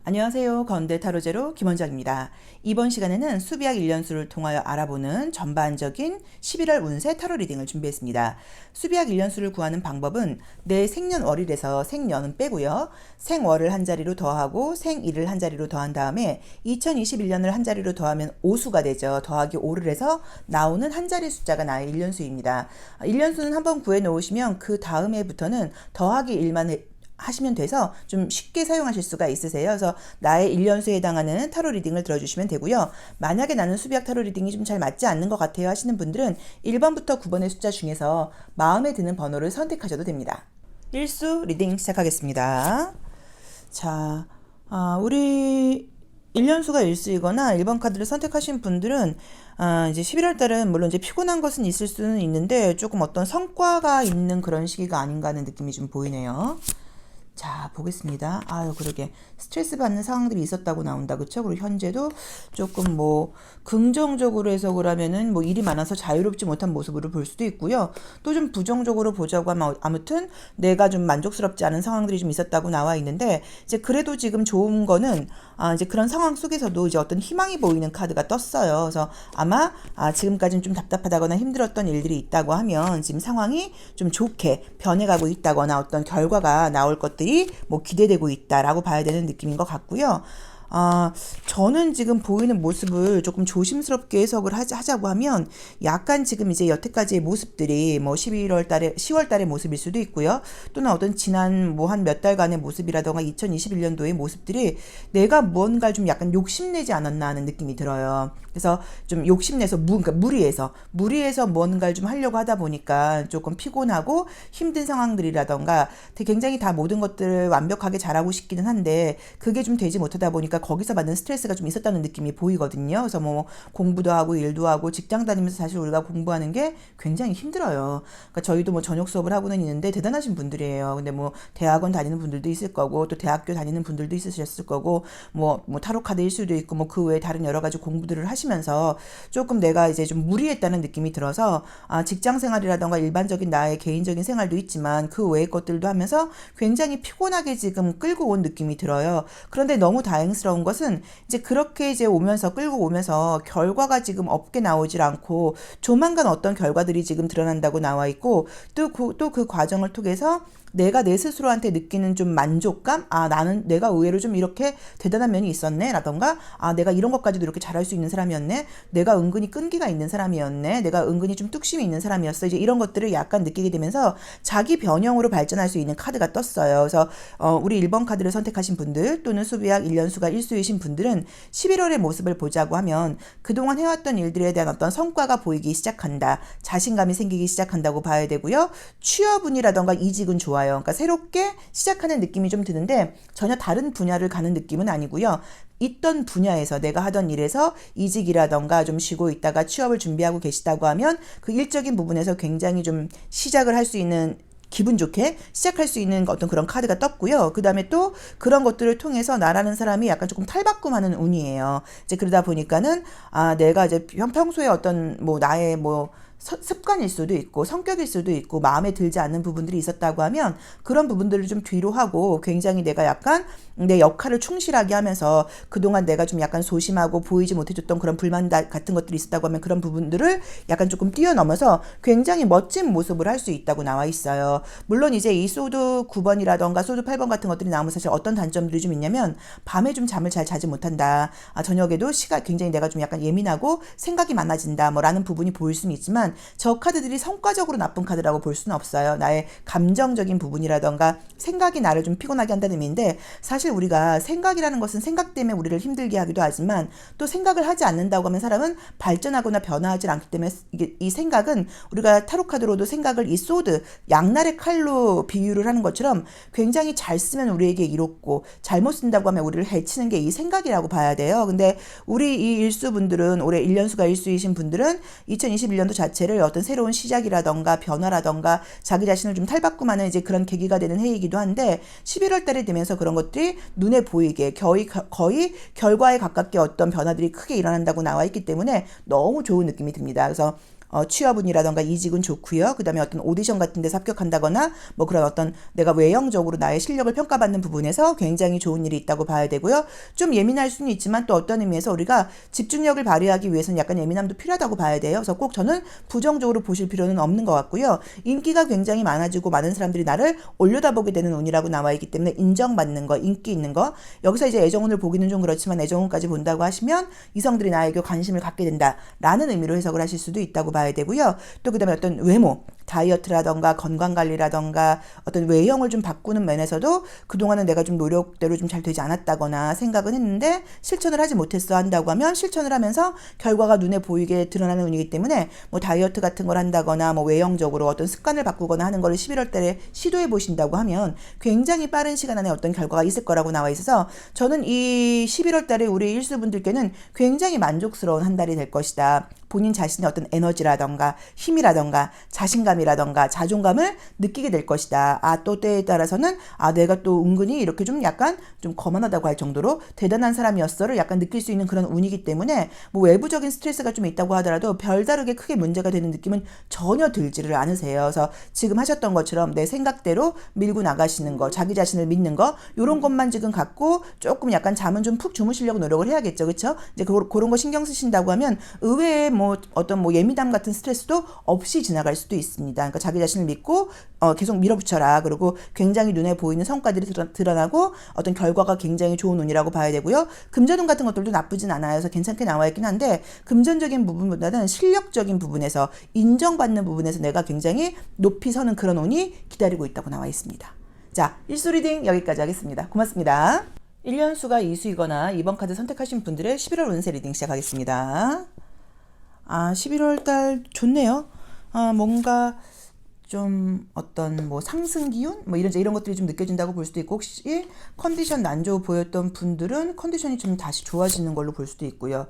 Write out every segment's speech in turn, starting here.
안녕하세요. 건대 타로제로 김원장입니다. 이번 시간에는 수비학 1년수를 통하여 알아보는 전반적인 11월 운세 타로 리딩을 준비했습니다. 수비학 1년수를 구하는 방법은 내 생년월일에서 생년은 빼고요. 생월을 한 자리로 더하고 생일을 한 자리로 더한 다음에 2021년을 한 자리로 더하면 5수가 되죠. 더하기 5를 해서 나오는 한 자리 숫자가 나의 1년수입니다. 1년수는 한번 구해 놓으시면 그 다음 해부터는 더하기 1만 하시면 돼서 좀 쉽게 사용하실 수가 있으세요. 그래서 나의 1년수에 해당하는 타로 리딩을 들어주시면 되고요. 만약에 나는 수비학 타로 리딩이 좀 잘 맞지 않는 것 같아요 하시는 분들은 1번부터 9번의 숫자 중에서 마음에 드는 번호를 선택하셔도 됩니다. 1수 리딩 시작하겠습니다. 자, 우리 1년수가 1수이거나 1번 카드를 선택하신 분들은 이제 11월 달은 물론 이제 피곤한 것은 있을 수는 있는데 조금 어떤 성과가 있는 그런 시기가 아닌가 하는 느낌이 좀 보이네요. 자, 보겠습니다. 아유, 그러게. 스트레스 받는 상황들이 있었다고 나온다. 그쵸? 그리고 현재도 조금 뭐, 긍정적으로 해석을 하면은 뭐 일이 많아서 자유롭지 못한 모습으로 볼 수도 있고요. 또 좀 부정적으로 보자고 하면 아무튼 내가 좀 만족스럽지 않은 상황들이 좀 있었다고 나와 있는데, 이제 그래도 지금 좋은 거는, 이제 그런 상황 속에서도 이제 어떤 희망이 보이는 카드가 떴어요. 그래서 아마, 지금까지는 좀 답답하다거나 힘들었던 일들이 있다고 하면 지금 상황이 좀 좋게 변해가고 있다거나 어떤 결과가 나올 것들이 뭐 기대되고 있다라고 봐야 되는 느낌인 것 같고요. 저는 지금 보이는 모습을 조금 조심스럽게 해석을 하자고 하면 약간 지금 이제 여태까지의 모습들이 뭐 11월 달에, 10월 달의 모습일 수도 있고요. 또는 어떤 지난 뭐 한 몇 달간의 모습이라던가 2021년도의 모습들이 내가 무언가 좀 약간 욕심내지 않았나 하는 느낌이 들어요. 그래서 좀 욕심내서 그러니까 무리해서 무언가를 좀 하려고 하다 보니까 조금 피곤하고 힘든 상황들이라던가 굉장히 다 모든 것들을 완벽하게 잘하고 싶기는 한데 그게 좀 되지 못하다 보니까 거기서 받는 스트레스가 좀 있었다는 느낌이 보이거든요. 그래서 뭐 공부도 하고 일도 하고 직장 다니면서 사실 우리가 공부하는 게 굉장히 힘들어요. 그러니까 저희도 뭐 저녁 수업을 하고는 있는데 대단하신 분들이에요. 근데 뭐 대학원 다니는 분들도 있을 거고 또 대학교 다니는 분들도 있으셨을 거고 뭐 타로 카드일 수도 있고 뭐 그 외에 다른 여러 가지 공부들을 하시면서 조금 내가 이제 좀 무리했다는 느낌이 들어서 직장 생활이라던가 일반적인 나의 개인적인 생활도 있지만 그 외의 것들도 하면서 굉장히 피곤하게 지금 끌고 온 느낌이 들어요. 그런데 너무 다행스러운 것은 이제 그렇게 이제 오면서 끌고 오면서 결과가 지금 없게 나오질 않고 조만간 어떤 결과들이 지금 드러난다고 나와 있고 또 그 과정을 통해서 내가 내 스스로한테 느끼는 좀 만족감? 나는 내가 의외로 좀 이렇게 대단한 면이 있었네? 라던가, 내가 이런 것까지도 이렇게 잘할 수 있는 사람이었네? 내가 은근히 끈기가 있는 사람이었네? 내가 은근히 좀 뚝심이 있는 사람이었어? 이제 이런 것들을 약간 느끼게 되면서 자기 변형으로 발전할 수 있는 카드가 떴어요. 그래서, 우리 1번 카드를 선택하신 분들 또는 수비학 1년수가 1수이신 분들은 11월의 모습을 보자고 하면 그동안 해왔던 일들에 대한 어떤 성과가 보이기 시작한다. 자신감이 생기기 시작한다고 봐야 되고요. 취업운이라던가 이직은 좋아요. 그러니까 새롭게 시작하는 느낌이 좀 드는데 전혀 다른 분야를 가는 느낌은 아니고요. 있던 분야에서 내가 하던 일에서 이직이라던가 좀 쉬고 있다가 취업을 준비하고 계시다고 하면 그 일적인 부분에서 굉장히 좀 시작을 할 수 있는 기분 좋게 시작할 수 있는 어떤 그런 카드가 떴고요. 그 다음에 또 그런 것들을 통해서 나라는 사람이 약간 조금 탈바꿈하는 운이에요. 이제 그러다 보니까는 내가 이제 평소에 어떤 뭐 나의 뭐 습관일 수도 있고 성격일 수도 있고 마음에 들지 않는 부분들이 있었다고 하면 그런 부분들을 좀 뒤로 하고 굉장히 내가 약간 내 역할을 충실하게 하면서 그동안 내가 좀 약간 소심하고 보이지 못해줬던 그런 불만 같은 것들이 있었다고 하면 그런 부분들을 약간 조금 뛰어넘어서 굉장히 멋진 모습을 할 수 있다고 나와 있어요. 물론 이제 이 소드 9번이라던가 소드 8번 같은 것들이 나오면 사실 어떤 단점들이 좀 있냐면 밤에 좀 잠을 잘 자지 못한다. 저녁에도 굉장히 내가 좀 약간 예민하고 생각이 많아진다. 라는 부분이 보일 수는 있지만 저 카드들이 성과적으로 나쁜 카드라고 볼 수는 없어요. 나의 감정적인 부분이라던가 생각이 나를 좀 피곤하게 한다는 의미인데 사실 우리가 생각이라는 것은 생각 때문에 우리를 힘들게 하기도 하지만 또 생각을 하지 않는다고 하면 사람은 발전하거나 변화하지 않기 때문에 이 생각은 우리가 타로 카드로도 생각을 이 소드 양날의 칼로 비유를 하는 것처럼 굉장히 잘 쓰면 우리에게 이롭고 잘못 쓴다고 하면 우리를 해치는 게 이 생각이라고 봐야 돼요. 근데 우리 이 일수분들은 올해 1년수가 일수이신 분들은 2021년도 자체를 어떤 새로운 시작이라던가 변화라던가 자기 자신을 좀 탈바꿈하는 이제 그런 계기가 되는 해이기도 한데 11월 달에 되면서 그런 것들이 눈에 보이게 거의 결과에 가깝게 어떤 변화들이 크게 일어난다고 나와 있기 때문에 너무 좋은 느낌이 듭니다. 그래서 취업운이라던가 이직은 좋고요. 그 다음에 어떤 오디션 같은 데서 합격한다거나 뭐 그런 어떤 내가 외형적으로 나의 실력을 평가받는 부분에서 굉장히 좋은 일이 있다고 봐야 되고요. 좀 예민할 수는 있지만 또 어떤 의미에서 우리가 집중력을 발휘하기 위해서는 약간 예민함도 필요하다고 봐야 돼요. 그래서 꼭 저는 부정적으로 보실 필요는 없는 것 같고요. 인기가 굉장히 많아지고 많은 사람들이 나를 올려다보게 되는 운이라고 나와 있기 때문에 인정받는 거, 인기 있는 거. 여기서 이제 애정운을 보기는 좀 그렇지만 애정운까지 본다고 하시면 이성들이 나에게 관심을 갖게 된다라는 의미로 해석을 하실 수도 있다고 봐야 되고요. 또 그다음에 어떤 외모, 다이어트라던가 건강관리라던가 어떤 외형을 좀 바꾸는 면에서도 그동안은 내가 좀 노력대로 좀 잘 되지 않았다거나 생각은 했는데 실천을 하지 못했어 한다고 하면 실천을 하면서 결과가 눈에 보이게 드러나는 운이기 때문에 뭐 다이어트 같은 걸 한다거나 뭐 외형적으로 어떤 습관을 바꾸거나 하는 거를 11월 달에 시도해 보신다고 하면 굉장히 빠른 시간 안에 어떤 결과가 있을 거라고 나와 있어서 저는 이 11월 달에 우리 일수분들께는 굉장히 만족스러운 한 달이 될 것이다. 본인 자신의 어떤 에너지라던가 힘이라던가 자신감이라던가 자존감을 느끼게 될 것이다. 또 때에 따라서는 내가 또 은근히 이렇게 좀 약간 좀 거만하다고 할 정도로 대단한 사람이었어를 약간 느낄 수 있는 그런 운이기 때문에 뭐 외부적인 스트레스가 좀 있다고 하더라도 별다르게 크게 문제가 되는 느낌은 전혀 들지를 않으세요. 그래서 지금 하셨던 것처럼 내 생각대로 밀고 나가시는 거, 자기 자신을 믿는 거 이런 것만 지금 갖고 조금 약간 잠은 좀 푹 주무시려고 노력을 해야겠죠. 그렇죠? 이제 그런 거 신경 쓰신다고 하면 의외의 뭐 어떤 뭐 예민함 같은 스트레스도 없이 지나갈 수도 있습니다. 그러니까 자기 자신을 믿고 계속 밀어붙여라. 그리고 굉장히 눈에 보이는 성과들이 드러나고 어떤 결과가 굉장히 좋은 운이라고 봐야 되고요. 금전운 같은 것들도 나쁘진 않아요. 그래서 괜찮게 나와 있긴 한데 금전적인 부분보다는 실력적인 부분에서 인정받는 부분에서 내가 굉장히 높이 서는 그런 운이 기다리고 있다고 나와 있습니다. 자, 일수 리딩 여기까지 하겠습니다. 고맙습니다. 1년수가 이수이거나 2번 카드 선택하신 분들의 11월 운세 리딩 시작하겠습니다. 11월 달 좋네요. 뭔가 좀 어떤 뭐 상승 기운 뭐 이런 것들이 좀 느껴진다고 볼 수도 있고 혹시 컨디션 난조 보였던 분들은 컨디션이 좀 다시 좋아지는 걸로 볼 수도 있고요.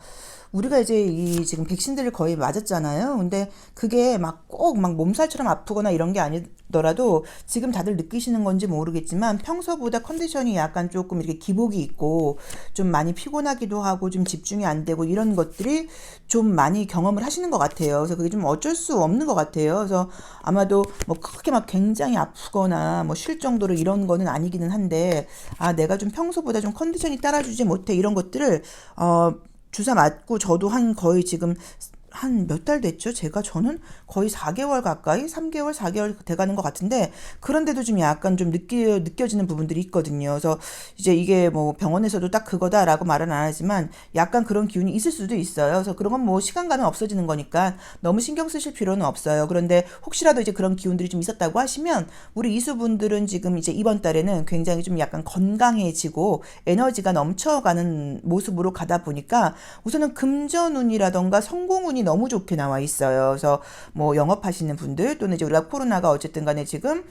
우리가 이제 이 지금 백신들을 거의 맞았잖아요. 근데 그게 막 꼭 막 몸살처럼 아프거나 이런 게 아니더라도 지금 다들 느끼시는 건지 모르겠지만 평소보다 컨디션이 약간 조금 이렇게 기복이 있고 좀 많이 피곤하기도 하고 좀 집중이 안 되고 이런 것들이 좀 많이 경험을 하시는 것 같아요. 그래서 그게 좀 어쩔 수 없는 것 같아요. 그래서 아마도 뭐 크게 막 굉장히 아프거나 뭐 쉴 정도로 이런 거는 아니기는 한데 내가 좀 평소보다 좀 컨디션이 따라주지 못해 이런 것들을 주사 맞고 저도 한 거의 지금 한 몇 달 됐죠? 저는 거의 4개월 가까이 3개월 4개월 돼가는 것 같은데 그런데도 좀 약간 좀 느껴지는 부분들이 있거든요. 그래서 이제 이게 뭐 병원에서도 딱 그거다라고 말은 안 하지만 약간 그런 기운이 있을 수도 있어요. 그래서 그런 건 뭐 시간 가면 없어지는 거니까 너무 신경 쓰실 필요는 없어요. 그런데 혹시라도 이제 그런 기운들이 좀 있었다고 하시면 우리 이수분들은 지금 이제 이번 달에는 굉장히 좀 약간 건강해지고 에너지가 넘쳐가는 모습으로 가다 보니까 우선은 금전운이라던가 성공운이 너무 좋게 나와 있어요. 그래서 뭐 영업하시는 분들 또는 이제 우리가 코로나가 어쨌든 간에 지금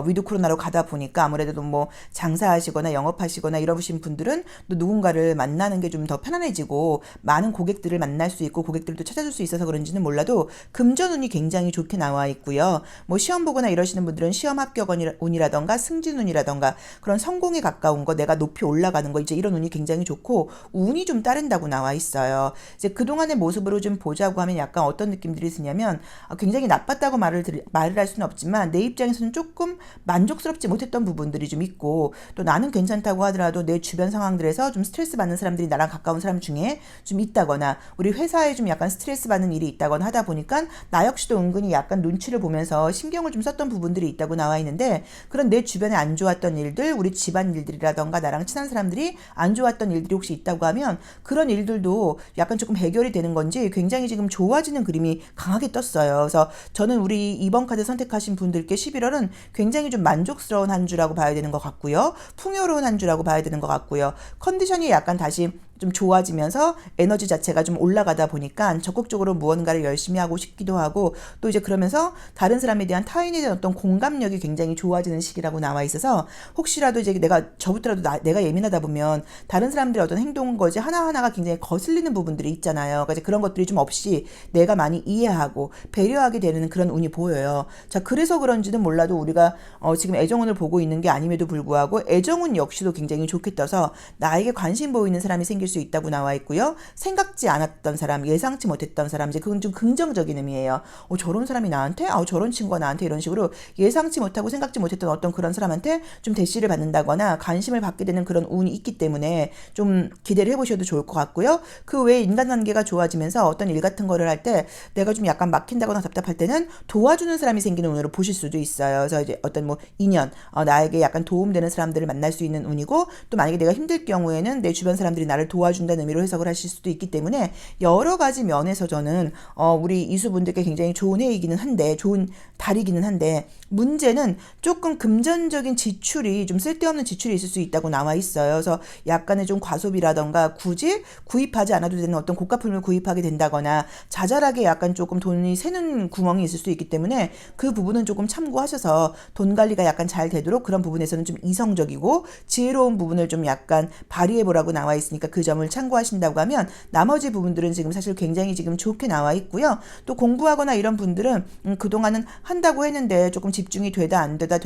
위드 코로나로 가다 보니까 아무래도 뭐 장사하시거나 영업하시거나 이러신 분들은 또 누군가를 만나는 게 좀 더 편안해지고 많은 고객들을 만날 수 있고 고객들도 찾아줄 수 있어서 그런지는 몰라도 금전운이 굉장히 좋게 나와 있고요. 뭐 시험 보거나 이러시는 분들은 시험 합격 운이라던가 승진운이라던가 그런 성공에 가까운 거 내가 높이 올라가는 거 이제 이런 운이 굉장히 좋고 운이 좀 따른다고 나와 있어요. 이제 그동안의 모습으로 좀 보자고 하면 약간 어떤 느낌들이 드냐면 굉장히 나빴다고 말을 할 수는 없지만 내 입장에서는 조금 만족스럽지 못했던 부분들이 좀 있고 또 나는 괜찮다고 하더라도 내 주변 상황들에서 좀 스트레스 받는 사람들이 나랑 가까운 사람 중에 좀 있다거나 우리 회사에 좀 약간 스트레스 받는 일이 있다거나 하다 보니까 나 역시도 은근히 약간 눈치를 보면서 신경을 좀 썼던 부분들이 있다고 나와 있는데 그런 내 주변에 안 좋았던 일들 우리 집안 일들이라던가 나랑 친한 사람들이 안 좋았던 일들이 혹시 있다고 하면 그런 일들도 약간 조금 해결이 되는 건지 굉장히 지금 좋아지는 그림이 강하게 떴어요. 그래서 저는 우리 2번 카드 선택하신 분들께 11월은 굉장히 좀 만족스러운 한 주라고 봐야 되는 것 같고요. 풍요로운 한 주라고 봐야 되는 것 같고요. 컨디션이 약간 다시 좀 좋아지면서 에너지 자체가 좀 올라가다 보니까 적극적으로 무언가를 열심히 하고 싶기도 하고 또 이제 그러면서 다른 사람에 대한 타인에 대한 어떤 공감력이 굉장히 좋아지는 시기라고 나와 있어서 혹시라도 이제 저부터라도 내가 예민하다 보면 다른 사람들의 어떤 행동 거지 하나하나가 굉장히 거슬리는 부분들이 있잖아요. 그래서 그런 것들이 좀 없이 내가 많이 이해하고 배려하게 되는 그런 운이 보여요. 자, 그래서 그런지는 몰라도 우리가 지금 애정운을 보고 있는 게 아님에도 불구하고 애정운 역시도 굉장히 좋게 떠서 나에게 관심 보이는 사람이 생길 생길 수 있다고 나와 있고요. 생각지 않았던 사람, 예상치 못했던 사람, 이제 그건 좀 긍정적인 의미예요. 저런 사람이 나한테, 저런 친구가 나한테 이런 식으로 예상치 못하고 생각지 못했던 어떤 그런 사람한테 좀 대시를 받는다거나 관심을 받게 되는 그런 운이 있기 때문에 좀 기대를 해보셔도 좋을 것 같고요. 그 외에 인간관계가 좋아지면서 어떤 일 같은 거를 할 때 내가 좀 약간 막힌다거나 답답할 때는 도와주는 사람이 생기는 운으로 보실 수도 있어요. 그래서 이제 어떤 뭐 인연, 나에게 약간 도움되는 사람들을 만날 수 있는 운이고, 또 만약에 내가 힘들 경우에는 내 주변 사람들이 나를 도와준다는 의미로 해석을 하실 수도 있기 때문에 여러 가지 면에서 저는 우리 이수분들께 굉장히 좋은 해이기는 한데, 좋은 달이기는 한데, 문제는 조금 금전적인 지출이 좀 쓸데없는 지출이 있을 수 있다고 나와 있어요. 그래서 약간의 좀 과소비라던가 굳이 구입하지 않아도 되는 어떤 고가품을 구입하게 된다거나 자잘하게 약간 조금 돈이 새는 구멍이 있을 수 있기 때문에 그 부분은 조금 참고하셔서 돈 관리가 약간 잘 되도록 그런 부분에서는 좀 이성적이고 지혜로운 부분을 좀 약간 발휘해 보라고 나와 있으니까 그 점을 참고하신다고 하면 나머지 부분들은 지금 사실 굉장히 지금 좋게 나와 있고요. 또 공부하거나 이런 분들은 그동안은 한다고 했는데 조금 집중이 되다 안 되다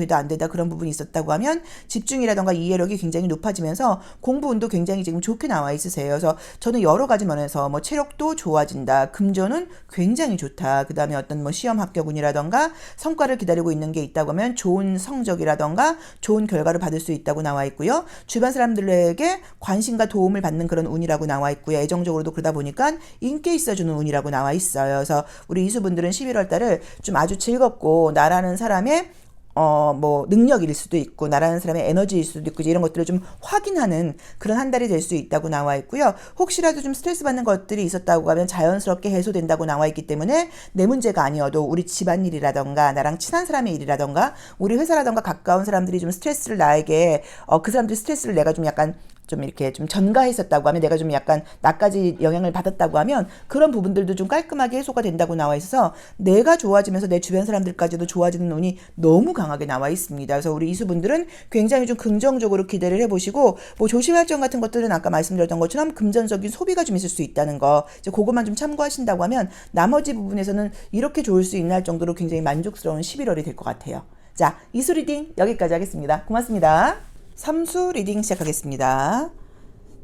그런 부분이 있었다고 하면 집중이라던가 이해력이 굉장히 높아지면서 공부 운도 굉장히 지금 좋게 나와 있으세요. 그래서 저는 여러 가지 면에서 뭐 체력도 좋아진다, 금전은 굉장히 좋다, 그 다음에 어떤 뭐 시험 합격운이라던가 성과를 기다리고 있는 게 있다고 하면 좋은 성적이라던가 좋은 결과를 받을 수 있다고 나와 있고요. 주변 사람들에게 관심과 도움을 받는 그런 운이라고 나와 있고요. 애정적으로도 그러다 보니까 인기 있어주는 운이라고 나와 있어요. 그래서 우리 이수분들은 11월 달을 좀 아주 즐겁고 나라는 사람의 뭐 능력일 수도 있고 나라는 사람의 에너지일 수도 있고 이런 것들을 좀 확인하는 그런 한 달이 될 수 있다고 나와 있고요. 혹시라도 좀 스트레스 받는 것들이 있었다고 하면 자연스럽게 해소된다고 나와 있기 때문에 내 문제가 아니어도 우리 집안일이라던가 나랑 친한 사람의 일이라던가 우리 회사라던가 가까운 사람들이 좀 스트레스를 나에게 그 사람들이 스트레스를 내가 좀 약간 좀 이렇게 좀 전가했었다고 하면, 내가 좀 약간 나까지 영향을 받았다고 하면 그런 부분들도 좀 깔끔하게 해소가 된다고 나와 있어서 내가 좋아지면서 내 주변 사람들까지도 좋아지는 운이 너무 강하게 나와 있습니다. 그래서 우리 이수분들은 굉장히 좀 긍정적으로 기대를 해보시고, 뭐 조심할 점 같은 것들은 아까 말씀드렸던 것처럼 금전적인 소비가 좀 있을 수 있다는 거, 이제 그것만 좀 참고하신다고 하면 나머지 부분에서는 이렇게 좋을 수 있나 할 정도로 굉장히 만족스러운 11월이 될 것 같아요. 자, 이수 리딩 여기까지 하겠습니다. 고맙습니다. 삼수 리딩 시작하겠습니다.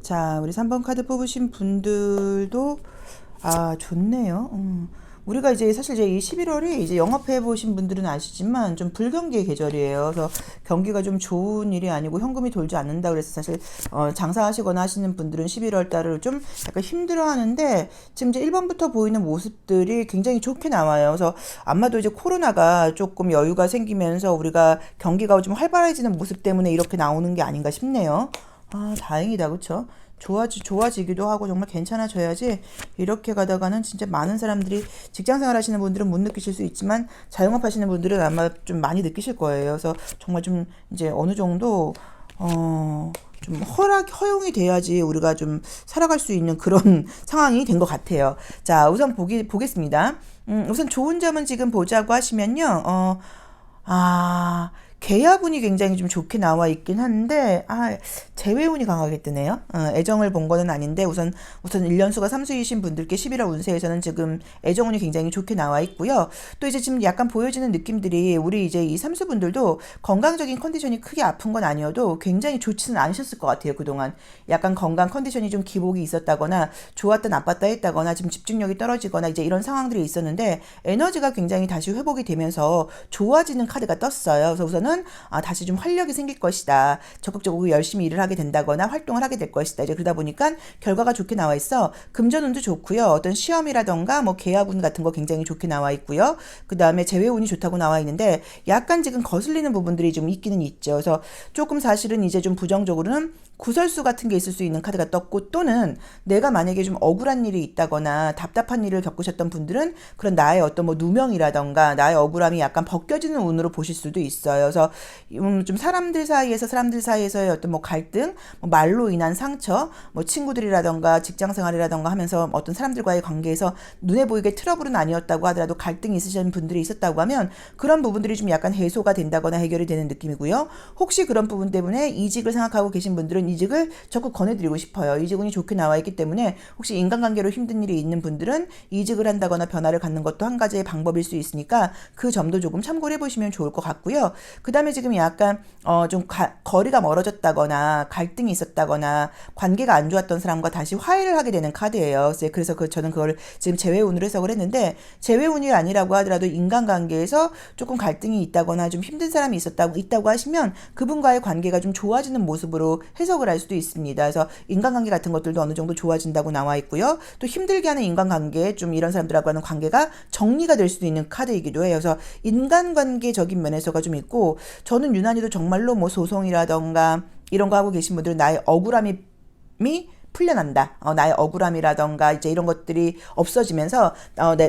자, 우리 3번 카드 뽑으신 분들도 좋네요. 우리가 이제 사실 이제 이 11월이 이제 영업해 보신 분들은 아시지만 좀 불경기의 계절이에요. 그래서 경기가 좀 좋은 일이 아니고 현금이 돌지 않는다 그래서 사실 장사하시거나 하시는 분들은 11월 달을 좀 약간 힘들어 하는데, 지금 이제 1번부터 보이는 모습들이 굉장히 좋게 나와요. 그래서 아마도 이제 코로나가 조금 여유가 생기면서 우리가 경기가 좀 활발해지는 모습 때문에 이렇게 나오는 게 아닌가 싶네요. 다행이다. 그쵸? 좋아지기도 하고 정말 괜찮아져야지, 이렇게 가다가는 진짜 많은 사람들이 직장생활 하시는 분들은 못 느끼실 수 있지만 자영업 하시는 분들은 아마 좀 많이 느끼실 거예요. 그래서 정말 좀 이제 어느 정도 좀 허용이 돼야지 우리가 좀 살아갈 수 있는 그런 상황이 된 것 같아요. 자, 우선 보겠습니다. 우선 좋은 점은 지금 보자고 하시면요. 계약운이 굉장히 좀 좋게 나와 있긴 한데, 재회운이 강하게 뜨네요. 애정을 본 거는 아닌데, 우선 1년수가 삼수이신 분들께 11월 운세에서는 지금 애정운이 굉장히 좋게 나와 있고요. 또 이제 지금 약간 보여지는 느낌들이, 우리 이제 이 삼수분들도 건강적인 컨디션이 크게 아픈 건 아니어도 굉장히 좋지는 않으셨을 것 같아요. 그동안 약간 건강 컨디션이 좀 기복이 있었다거나 좋았다 나빴다 했다거나 지금 집중력이 떨어지거나 이제 이런 상황들이 있었는데, 에너지가 굉장히 다시 회복이 되면서 좋아지는 카드가 떴어요. 그래서 우선은 다시 좀 활력이 생길 것이다, 적극적으로 열심히 일을 하게 된다거나 활동을 하게 될 것이다. 이제 그러다 보니까 결과가 좋게 나와 있어. 금전운도 좋고요. 어떤 시험이라던가 뭐 계약운 같은 거 굉장히 좋게 나와 있고요. 그 다음에 재회운이 좋다고 나와 있는데 약간 지금 거슬리는 부분들이 좀 있기는 있죠. 그래서 조금 사실은 이제 좀 부정적으로는 구설수 같은 게 있을 수 있는 카드가 떴고, 또는 내가 만약에 좀 억울한 일이 있다거나 답답한 일을 겪으셨던 분들은 그런 나의 어떤 뭐 누명이라던가 나의 억울함이 약간 벗겨지는 운으로 보실 수도 있어요. 그래서 좀 사람들 사이에서의 어떤 뭐 갈등, 뭐 말로 인한 상처, 뭐 친구들이라던가 직장 생활이라던가 하면서 어떤 사람들과의 관계에서 눈에 보이게 트러블은 아니었다고 하더라도 갈등이 있으신 분들이 있었다고 하면 그런 부분들이 좀 약간 해소가 된다거나 해결이 되는 느낌이고요. 혹시 그런 부분 때문에 이직을 생각하고 계신 분들은 이직을 적극 권해드리고 싶어요. 이직운이 좋게 나와 있기 때문에 혹시 인간관계로 힘든 일이 있는 분들은 이직을 한다거나 변화를 갖는 것도 한 가지의 방법일 수 있으니까 그 점도 조금 참고를 해보시면 좋을 것 같고요. 그 다음에 지금 약간 좀 거리가 멀어졌다거나 갈등이 있었다거나 관계가 안 좋았던 사람과 다시 화해를 하게 되는 카드예요. 그래서 저는 그걸 지금 재회운으로 해석을 했는데, 재회운이 아니라고 하더라도 인간관계에서 조금 갈등이 있다거나 좀 힘든 사람이 있다고 하시면 그분과의 관계가 좀 좋아지는 모습으로 해석을 할 수도 있습니다. 그래서 인간관계 같은 것들도 어느 정도 좋아진다고 나와 있고요. 또 힘들게 하는 인간관계, 좀 이런 사람들하고 하는 관계가 정리가 될 수도 있는 카드이기도 해요. 그래서 인간관계적인 면에서가 좀 있고, 저는 유난히도 정말로 뭐 소송이라던가 이런 거 하고 계신 분들은 나의 억울함이 풀려난다. 나의 억울함이라던가 이제 이런 것들이 없어지면서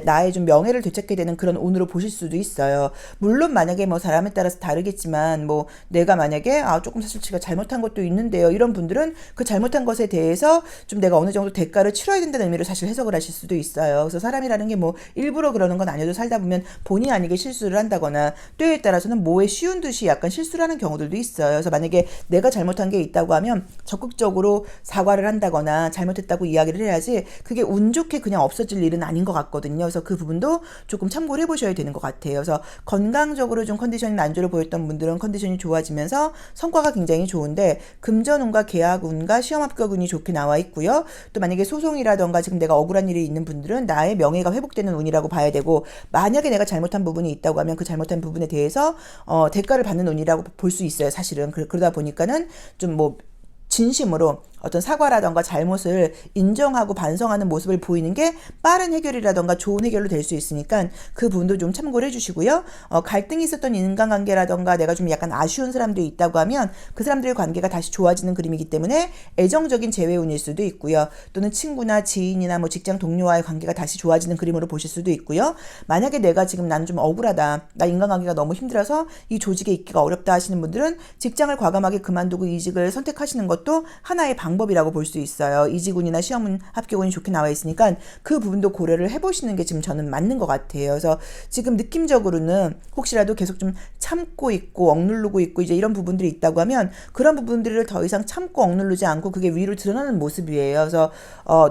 나의 좀 명예를 되찾게 되는 그런 운으로 보실 수도 있어요. 물론 만약에 뭐 사람에 따라서 다르겠지만, 뭐 내가 만약에 조금 사실 제가 잘못한 것도 있는데요, 이런 분들은 그 잘못한 것에 대해서 좀 내가 어느 정도 대가를 치러야 된다는 의미로 사실 해석을 하실 수도 있어요. 그래서 사람이라는 게 뭐 일부러 그러는 건 아니어도 살다 보면 본의 아니게 실수를 한다거나, 때에 따라서는 뭐에 쉬운 듯이 약간 실수를 하는 경우들도 있어요. 그래서 만약에 내가 잘못한 게 있다고 하면 적극적으로 사과를 한다거나 잘못했다고 이야기를 해야지, 그게 운 좋게 그냥 없어질 일은 아닌 것 같거든요. 그래서 그 부분도 조금 참고를 해보셔야 되는 것 같아요. 그래서 건강적으로 좀 컨디션이 난조를 보였던 분들은 컨디션이 좋아지면서 성과가 굉장히 좋은데, 금전운과 계약운과 시험 합격운이 좋게 나와 있고요. 또 만약에 소송이라던가 지금 내가 억울한 일이 있는 분들은 나의 명예가 회복되는 운이라고 봐야 되고, 만약에 내가 잘못한 부분이 있다고 하면 그 잘못한 부분에 대해서 대가를 받는 운이라고 볼 수 있어요. 사실은 그러다 보니까는 좀 뭐 진심으로 어떤 사과라던가 잘못을 인정하고 반성하는 모습을 보이는 게 빠른 해결이라던가 좋은 해결로 될 수 있으니까 그 부분도 좀 참고를 해주시고요. 갈등이 있었던 인간관계라던가 내가 좀 약간 아쉬운 사람들이 있다고 하면 그 사람들의 관계가 다시 좋아지는 그림이기 때문에 애정적인 재회운일 수도 있고요. 또는 친구나 지인이나 뭐 직장 동료와의 관계가 다시 좋아지는 그림으로 보실 수도 있고요. 만약에 내가 지금 나는 좀 억울하다, 나 인간관계가 너무 힘들어서 이 조직에 있기가 어렵다 하시는 분들은 직장을 과감하게 그만두고 이직을 선택하시는 것도 하나의 방법이라고 볼 수 있어요. 이직운이나 시험운 합격운이 좋게 나와 있으니까 그 부분도 고려를 해보시는 게 지금 저는 맞는 것 같아요. 그래서 지금 느낌적으로는 혹시라도 계속 좀 참고 있고 억누르고 있고 이제 이런 부분들이 있다고 하면, 그런 부분들을 더 이상 참고 억누르지 않고 그게 위로 드러나는 모습이에요. 그래서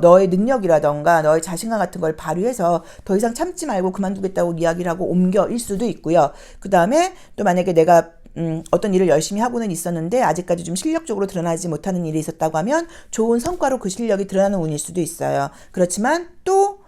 너의 능력이라던가 너의 자신감 같은 걸 발휘해서 더 이상 참지 말고 그만두겠다고 이야기를 하고 옮겨일 수도 있고요. 그 다음에 또 만약에 내가 어떤 일을 열심히 하고는 있었는데 아직까지 좀 실력적으로 드러나지 못하는 일이 있었다고 하면 좋은 성과로 그 실력이 드러나는 운일 수도 있어요. 그렇지만 또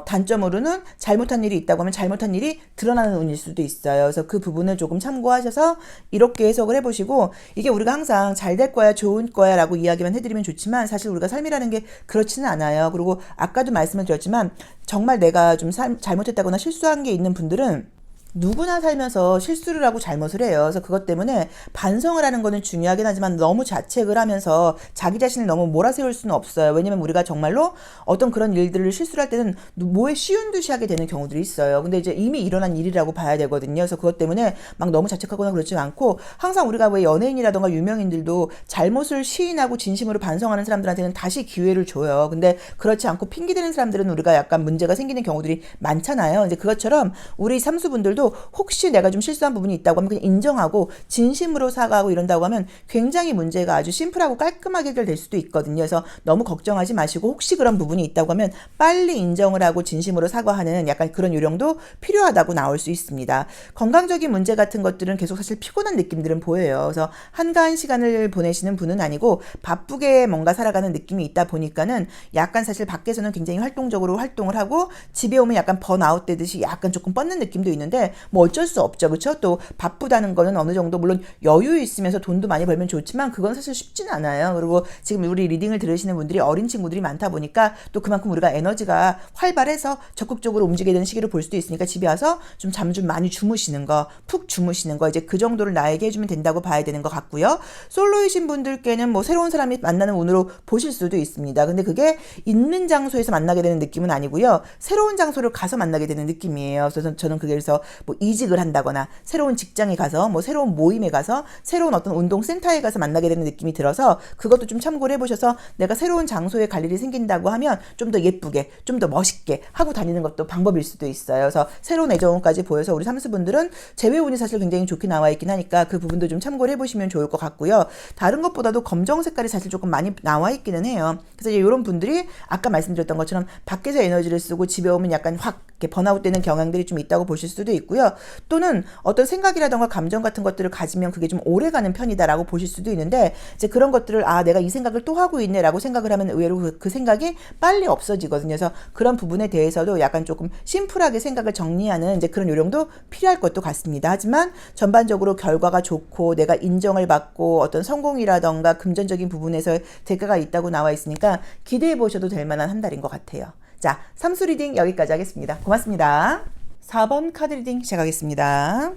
단점으로는 잘못한 일이 있다고 하면 잘못한 일이 드러나는 운일 수도 있어요. 그래서 그 부분을 조금 참고하셔서 이렇게 해석을 해보시고, 이게 우리가 항상 잘 될 거야, 좋은 거야 라고 이야기만 해드리면 좋지만 사실 우리가 삶이라는 게 그렇지는 않아요. 그리고 아까도 말씀을 드렸지만 정말 내가 좀 잘못했다거나 실수한 게 있는 분들은 누구나 살면서 실수를 하고 잘못을 해요. 그래서 그것 때문에 반성을 하는 거는 중요하긴 하지만 너무 자책을 하면서 자기 자신을 너무 몰아세울 수는 없어요. 왜냐면 우리가 정말로 어떤 그런 일들을 실수를 할 때는 뭐에 쉬운 듯이 하게 되는 경우들이 있어요. 근데 이제 이미 일어난 일이라고 봐야 되거든요. 그래서 그것 때문에 막 너무 자책하거나 그렇지 않고, 항상 우리가 왜 연예인이라던가 유명인들도 잘못을 시인하고 진심으로 반성하는 사람들한테는 다시 기회를 줘요. 근데 그렇지 않고 핑계대는 사람들은 우리가 약간 문제가 생기는 경우들이 많잖아요. 이제 그것처럼 우리 삼수분들도 혹시 내가 좀 실수한 부분이 있다고 하면 그냥 인정하고 진심으로 사과하고 이런다고 하면 굉장히 문제가 아주 심플하고 깔끔하게 해결될 수도 있거든요. 그래서 너무 걱정하지 마시고, 혹시 그런 부분이 있다고 하면 빨리 인정을 하고 진심으로 사과하는 약간 그런 요령도 필요하다고 나올 수 있습니다. 건강적인 문제 같은 것들은 계속 사실 피곤한 느낌들은 보여요. 그래서 한가한 시간을 보내시는 분은 아니고 바쁘게 뭔가 살아가는 느낌이 있다 보니까는 약간 사실 밖에서는 굉장히 활동적으로 활동을 하고 집에 오면 약간 번아웃 되듯이 약간 조금 뻗는 느낌도 있는데 뭐 어쩔 수 없죠. 그렇죠? 또 바쁘다는 거는 어느 정도 물론 여유 있으면서 돈도 많이 벌면 좋지만 그건 사실 쉽진 않아요. 그리고 지금 우리 리딩을 들으시는 분들이 어린 친구들이 많다 보니까 또 그만큼 우리가 에너지가 활발해서 적극적으로 움직이게 되는 시기를 볼 수도 있으니까 집에 와서 좀 잠 좀 많이 주무시는 거, 푹 주무시는 거, 이제 그 정도를 나에게 해주면 된다고 봐야 되는 것 같고요. 솔로이신 분들께는 뭐 새로운 사람이 만나는 운으로 보실 수도 있습니다. 근데 그게 있는 장소에서 만나게 되는 느낌은 아니고요. 새로운 장소를 가서 만나게 되는 느낌이에요. 그래서 저는 그래서 뭐 이직을 한다거나 새로운 직장에 가서 뭐 새로운 모임에 가서 새로운 어떤 운동센터에 가서 만나게 되는 느낌이 들어서 그것도 좀 참고를 해보셔서 내가 새로운 장소에 갈 일이 생긴다고 하면 좀 더 예쁘게 좀 더 멋있게 하고 다니는 것도 방법일 수도 있어요. 그래서 새로운 애정운까지 보여서 우리 삼수분들은 재회운이 사실 굉장히 좋게 나와 있긴 하니까 그 부분도 좀 참고를 해보시면 좋을 것 같고요. 다른 것보다도 검정 색깔이 사실 조금 많이 나와 있기는 해요. 그래서 이제 이런 분들이 아까 말씀드렸던 것처럼 밖에서 에너지를 쓰고 집에 오면 약간 확 이렇게 번아웃 되는 경향들이 좀 있다고 보실 수도 있고, 있고요. 또는 어떤 생각이라던가 감정 같은 것들을 가지면 그게 좀 오래가는 편이다라고 보실 수도 있는데, 이제 그런 것들을 내가 이 생각을 또 하고 있네라고 생각을 하면 의외로 그 생각이 빨리 없어지거든요. 그래서 그런 부분에 대해서도 약간 조금 심플하게 생각을 정리하는 이제 그런 요령도 필요할 것도 같습니다. 하지만 전반적으로 결과가 좋고 내가 인정을 받고 어떤 성공이라던가 금전적인 부분에서 대가가 있다고 나와 있으니까 기대해 보셔도 될 만한 한 달인 것 같아요. 자, 삼수 리딩 여기까지 하겠습니다. 고맙습니다. 4번 카드 리딩 시작하겠습니다.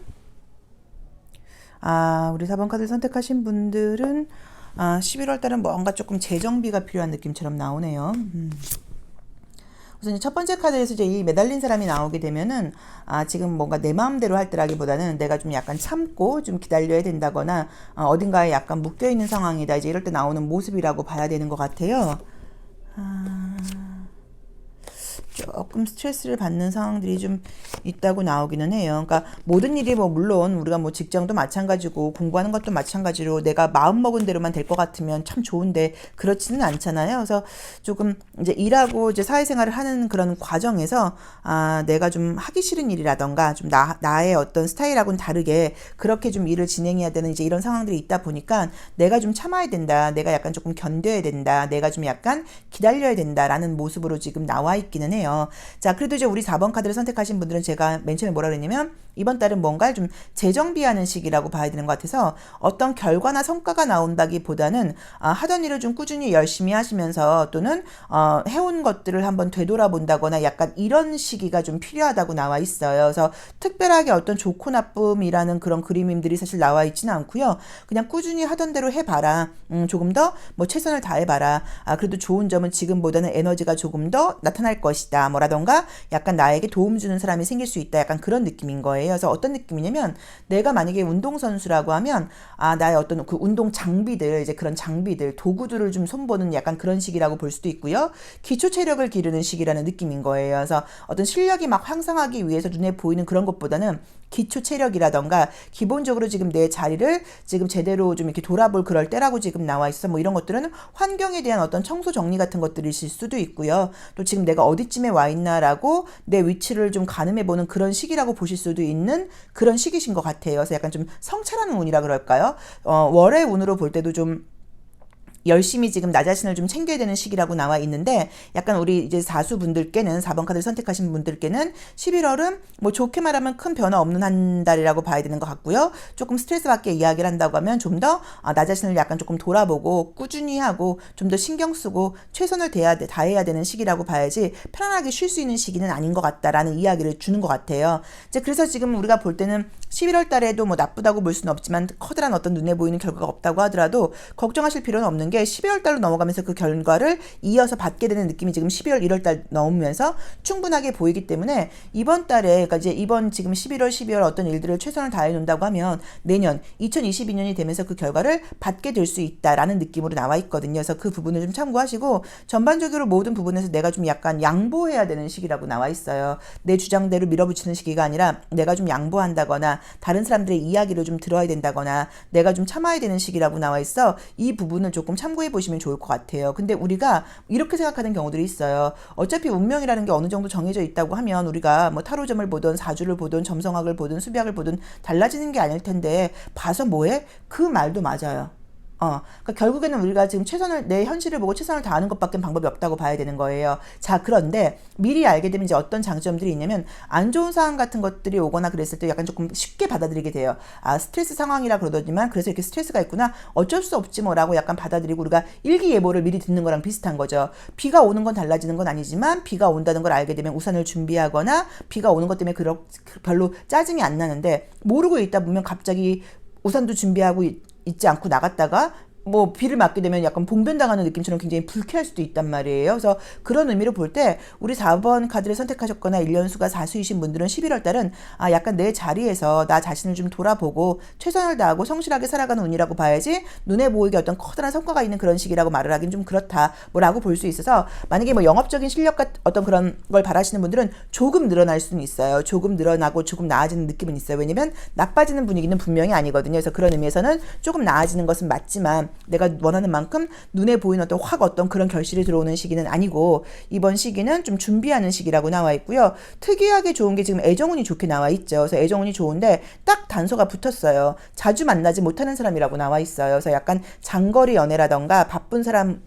우리 4번 카드 선택하신 분들은 11월 달은 뭔가 조금 재정비가 필요한 느낌처럼 나오네요. 우선 첫 번째 카드에서 이제 이 매달린 사람이 나오게 되면은 지금 뭔가 내 마음대로 할 때라기보다는 내가 좀 약간 참고 좀 기다려야 된다거나 어딘가에 약간 묶여 있는 상황이다. 이제 이럴 때 나오는 모습이라고 봐야 되는 것 같아요. 조금 스트레스를 받는 상황들이 좀 있다고 나오기는 해요. 그러니까 모든 일이 물론 우리가 직장도 마찬가지고 공부하는 것도 마찬가지로 내가 마음 먹은 대로만 될 것 같으면 참 좋은데 그렇지는 않잖아요. 그래서 조금 이제 일하고 이제 사회생활을 하는 그런 과정에서 내가 좀 하기 싫은 일이라던가 좀 나의 어떤 스타일하고는 다르게 그렇게 좀 일을 진행해야 되는 이제 이런 상황들이 있다 보니까 내가 좀 참아야 된다. 내가 약간 조금 견뎌야 된다. 내가 좀 약간 기다려야 된다라는 모습으로 지금 나와 있기는 해요. 자, 그래도 이제 우리 4번 카드를 선택하신 분들은 제가 맨 처음에 뭐라 그랬냐면 이번 달은 뭔가 좀 재정비하는 시기라고 봐야 되는 것 같아서 어떤 결과나 성과가 나온다기보다는 하던 일을 좀 꾸준히 열심히 하시면서 또는 해온 것들을 한번 되돌아본다거나 약간 이런 시기가 좀 필요하다고 나와 있어요. 그래서 특별하게 어떤 좋고 나쁨이라는 그런 그림들이 사실 나와 있지는 않고요. 그냥 꾸준히 하던 대로 해봐라. 조금 더 최선을 다해봐라. 그래도 좋은 점은 지금보다는 에너지가 조금 더 나타날 것이다. 뭐라던가 약간 나에게 도움 주는 사람이 생길 수 있다. 약간 그런 느낌인 거예요. 그래서 어떤 느낌이냐면 내가 만약에 운동선수라고 하면 나의 어떤 그 운동 장비들 이제 그런 장비들 도구들을 좀 손보는 약간 그런 시기라고 볼 수도 있고요. 기초 체력을 기르는 시기라는 느낌인 거예요. 그래서 어떤 실력이 막 향상하기 위해서 눈에 보이는 그런 것보다는 기초 체력이라던가 기본적으로 지금 내 자리를 지금 제대로 좀 이렇게 돌아볼 그럴 때라고 지금 나와 있어. 이런 것들은 환경에 대한 어떤 청소 정리 같은 것들이실 수도 있고요. 또 지금 내가 어디쯤에 와 있나라고 내 위치를 좀 가늠해 보는 그런 시기라고 보실 수도 있는 그런 시기신 것 같아요. 그래서 약간 좀 성찰하는 운이라 그럴까요? 월의 운으로 볼 때도 좀 열심히 지금 나 자신을 좀 챙겨야 되는 시기라고 나와 있는데 약간 우리 이제 사수분들께는 4번 카드를 선택하신 분들께는 11월은 좋게 말하면 큰 변화 없는 한 달이라고 봐야 되는 것 같고요. 조금 스트레스 받게 이야기를 한다고 하면 좀 더 나 자신을 약간 조금 돌아보고 꾸준히 하고 좀 더 신경 쓰고 최선을 다해야 되는 시기라고 봐야지 편안하게 쉴 수 있는 시기는 아닌 것 같다라는 이야기를 주는 것 같아요. 이제 그래서 지금 우리가 볼 때는 11월 달에도 나쁘다고 볼 수는 없지만 커다란 어떤 눈에 보이는 결과가 없다고 하더라도 걱정하실 필요는 없는 게 12월 달로 넘어가면서 그 결과를 이어서 받게 되는 느낌이 지금 12월, 1월 달 넘으면서 충분하게 보이기 때문에 이번 달에 그러니까 이제 이번 지금 11월, 12월 어떤 일들을 최선을 다해 놓는다고 하면 내년 2022년이 되면서 그 결과를 받게 될 수 있다라는 느낌으로 나와 있거든요. 그래서 그 부분을 좀 참고하시고 전반적으로 모든 부분에서 내가 좀 약간 양보해야 되는 시기라고 나와 있어요. 내 주장대로 밀어붙이는 시기가 아니라 내가 좀 양보한다거나 다른 사람들의 이야기를 좀 들어야 된다거나 내가 좀 참아야 되는 시기라고 나와 있어. 이 부분을 조금 참고해 보시면 좋을 것 같아요. 근데 우리가 이렇게 생각하는 경우들이 있어요. 어차피 운명이라는 게 어느 정도 정해져 있다고 하면 우리가 타로점을 보든 사주를 보든 점성학을 보든 수비학을 보든 달라지는 게 아닐 텐데 봐서 뭐해? 그 말도 맞아요. 그러니까 결국에는 우리가 지금 내 현실을 보고 최선을 다하는 것밖에 방법이 없다고 봐야 되는 거예요. 자, 그런데 미리 알게 되면 이제 어떤 장점들이 있냐면 안 좋은 상황 같은 것들이 오거나 그랬을 때 약간 조금 쉽게 받아들이게 돼요. 스트레스 상황이라 그러더니만 그래서 이렇게 스트레스가 있구나. 어쩔 수 없지 뭐라고 약간 받아들이고 우리가 일기예보를 미리 듣는 거랑 비슷한 거죠. 비가 오는 건 달라지는 건 아니지만 비가 온다는 걸 알게 되면 우산을 준비하거나 비가 오는 것 때문에 별로 짜증이 안 나는데 모르고 있다 보면 갑자기 우산도 준비하고 있지 않고 나갔다가 비를 맞게 되면 약간 봉변당하는 느낌처럼 굉장히 불쾌할 수도 있단 말이에요. 그래서 그런 의미로 볼 때 우리 4번 카드를 선택하셨거나 1년수가 4수이신 분들은 11월 달은 약간 내 자리에서 나 자신을 좀 돌아보고 최선을 다하고 성실하게 살아가는 운이라고 봐야지 눈에 보이게 어떤 커다란 성과가 있는 그런 시기라고 말을 하긴 좀 그렇다 라고 볼 수 있어서 만약에 영업적인 실력 같은 어떤 그런 걸 바라시는 분들은 조금 늘어날 수는 있어요. 조금 늘어나고 조금 나아지는 느낌은 있어요. 왜냐면 나빠지는 분위기는 분명히 아니거든요. 그래서 그런 의미에서는 조금 나아지는 것은 맞지만 내가 원하는 만큼 눈에 보이는 어떤 그런 결실이 들어오는 시기는 아니고 이번 시기는 좀 준비하는 시기라고 나와 있고요. 특이하게 좋은 게 지금 애정운이 좋게 나와 있죠. 그래서 애정운이 좋은데 딱 단서가 붙었어요. 자주 만나지 못하는 사람이라고 나와 있어요. 그래서 약간 장거리 연애라던가 바쁜 사람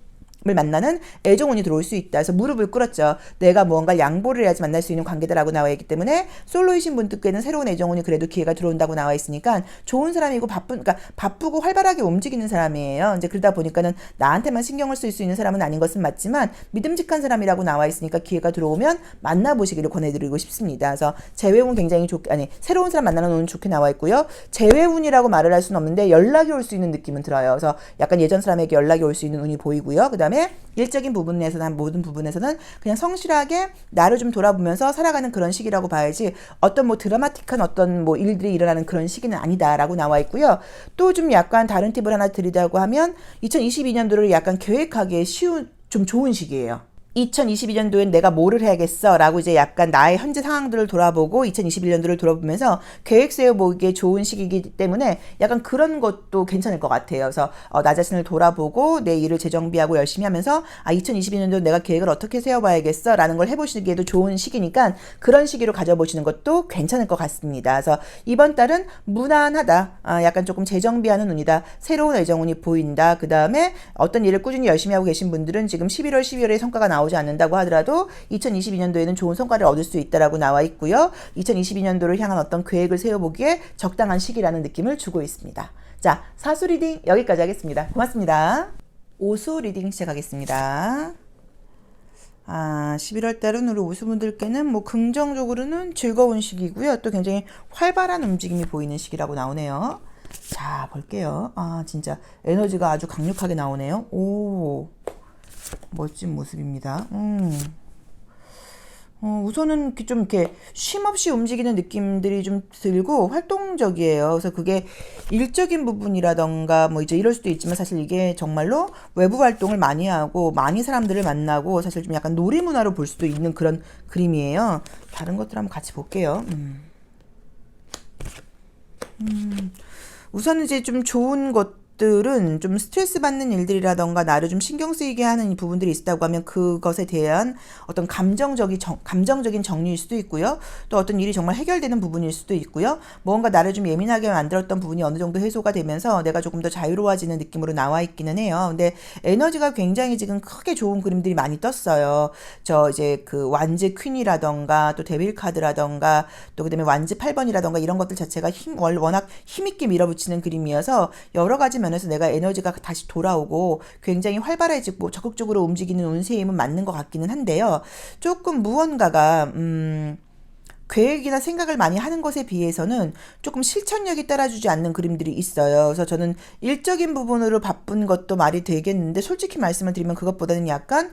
을 만나는 애정운이 들어올 수 있다. 그래서 무릎을 꿇었죠. 내가 무언가 양보를 해야지 만날 수 있는 관계다라고 나와 있기 때문에 솔로이신 분들께는 새로운 애정운이 그래도 기회가 들어온다고 나와 있으니까 좋은 사람이고 그러니까 바쁘고 활발하게 움직이는 사람이에요. 이제 그러다 보니까는 나한테만 신경을 쓸 수 있는 사람은 아닌 것은 맞지만 믿음직한 사람이라고 나와 있으니까 기회가 들어오면 만나보시기를 권해드리고 싶습니다. 그래서 재회운 굉장히 새로운 사람 만나는 운은 좋게 나와 있고요. 재회운이라고 말을 할 수는 없는데 연락이 올 수 있는 느낌은 들어요. 그래서 약간 예전 사람에게 연락이 올 수 있는 운이 보이고요. 그 다음에 일적인 부분에서는 모든 부분에서는 그냥 성실하게 나를 좀 돌아보면서 살아가는 그런 시기라고 봐야지 어떤 뭐 드라마틱한 어떤 뭐 일들이 일어나는 그런 시기는 아니다라고 나와 있고요. 또 좀 약간 다른 팁을 하나 드리자고 하면 2022년도를 약간 계획하기에 쉬운 좀 좋은 시기예요. 2022년도엔 내가 뭐를 해야겠어 라고 이제 약간 나의 현재 상황들을 돌아보고 2021년도를 돌아보면서 계획 세워보기에 좋은 시기이기 때문에 약간 그런 것도 괜찮을 것 같아요. 그래서 나 자신을 돌아보고 내 일을 재정비하고 열심히 하면서 2022년도 내가 계획을 어떻게 세워봐야겠어 라는 걸 해보시기에도 좋은 시기니까 그런 시기로 가져보시는 것도 괜찮을 것 같습니다. 그래서 이번 달은 무난하다. 약간 조금 재정비하는 운이다. 새로운 애정운이 보인다. 그 다음에 어떤 일을 꾸준히 열심히 하고 계신 분들은 지금 11월, 12월에 성과가 나오지 않는다고 하더라도 2022년도에는 좋은 성과를 얻을 수 있다라고 나와 있고요. 2022년도를 향한 어떤 계획을 세워보기에 적당한 시기라는 느낌을 주고 있습니다. 자, 사수 리딩 여기까지 하겠습니다. 고맙습니다. 오수 리딩 시작하겠습니다. 11월 달은 우리 오수분들께는 뭐 긍정적으로는 즐거운 시기고요. 또 굉장히 활발한 움직임이 보이는 시기라고 나오네요. 자, 볼게요. 진짜 에너지가 아주 강력하게 나오네요. 오. 멋진 모습입니다. 우선은 좀 이렇게 쉼없이 움직이는 느낌들이 좀 들고 활동적이에요. 그래서 그게 일적인 부분이라던가 뭐 이제 이럴 수도 있지만 사실 이게 정말로 외부 활동을 많이 하고 많이 사람들을 만나고 사실 좀 약간 놀이문화로 볼 수도 있는 그런 그림이에요. 다른 것들 한번 같이 볼게요. 우선은 이제 좀 좋은 것들은 좀 스트레스 받는 일들이라던가 나를 좀 신경 쓰이게 하는 부분들이 있다고 하면 그것에 대한 어떤 감정적인 정리일 수도 있고요. 또 어떤 일이 정말 해결되는 부분일 수도 있고요. 뭔가 나를 좀 예민하게 만들었던 부분이 어느 정도 해소가 되면서 내가 조금 더 자유로워지는 느낌으로 나와 있기는 해요. 근데 에너지가 굉장히 지금 크게 좋은 그림들이 많이 떴어요. 이제 그 완즈 퀸이라던가 또 데빌 카드라던가 또 그다음에 완즈 8번이라던가 이런 것들 자체가 워낙 힘있게 밀어붙이는 그림이어서 여러 가지 면에서 내가 에너지가 다시 돌아오고 굉장히 활발해지고 적극적으로 움직이는 운세의 힘은 맞는 것 같기는 한데요. 조금 무언가가 계획이나 생각을 많이 하는 것에 비해서는 조금 실천력이 따라주지 않는 그림들이 있어요. 그래서 저는 일적인 부분으로 바쁜 것도 말이 되겠는데 솔직히 말씀을 드리면 그것보다는 약간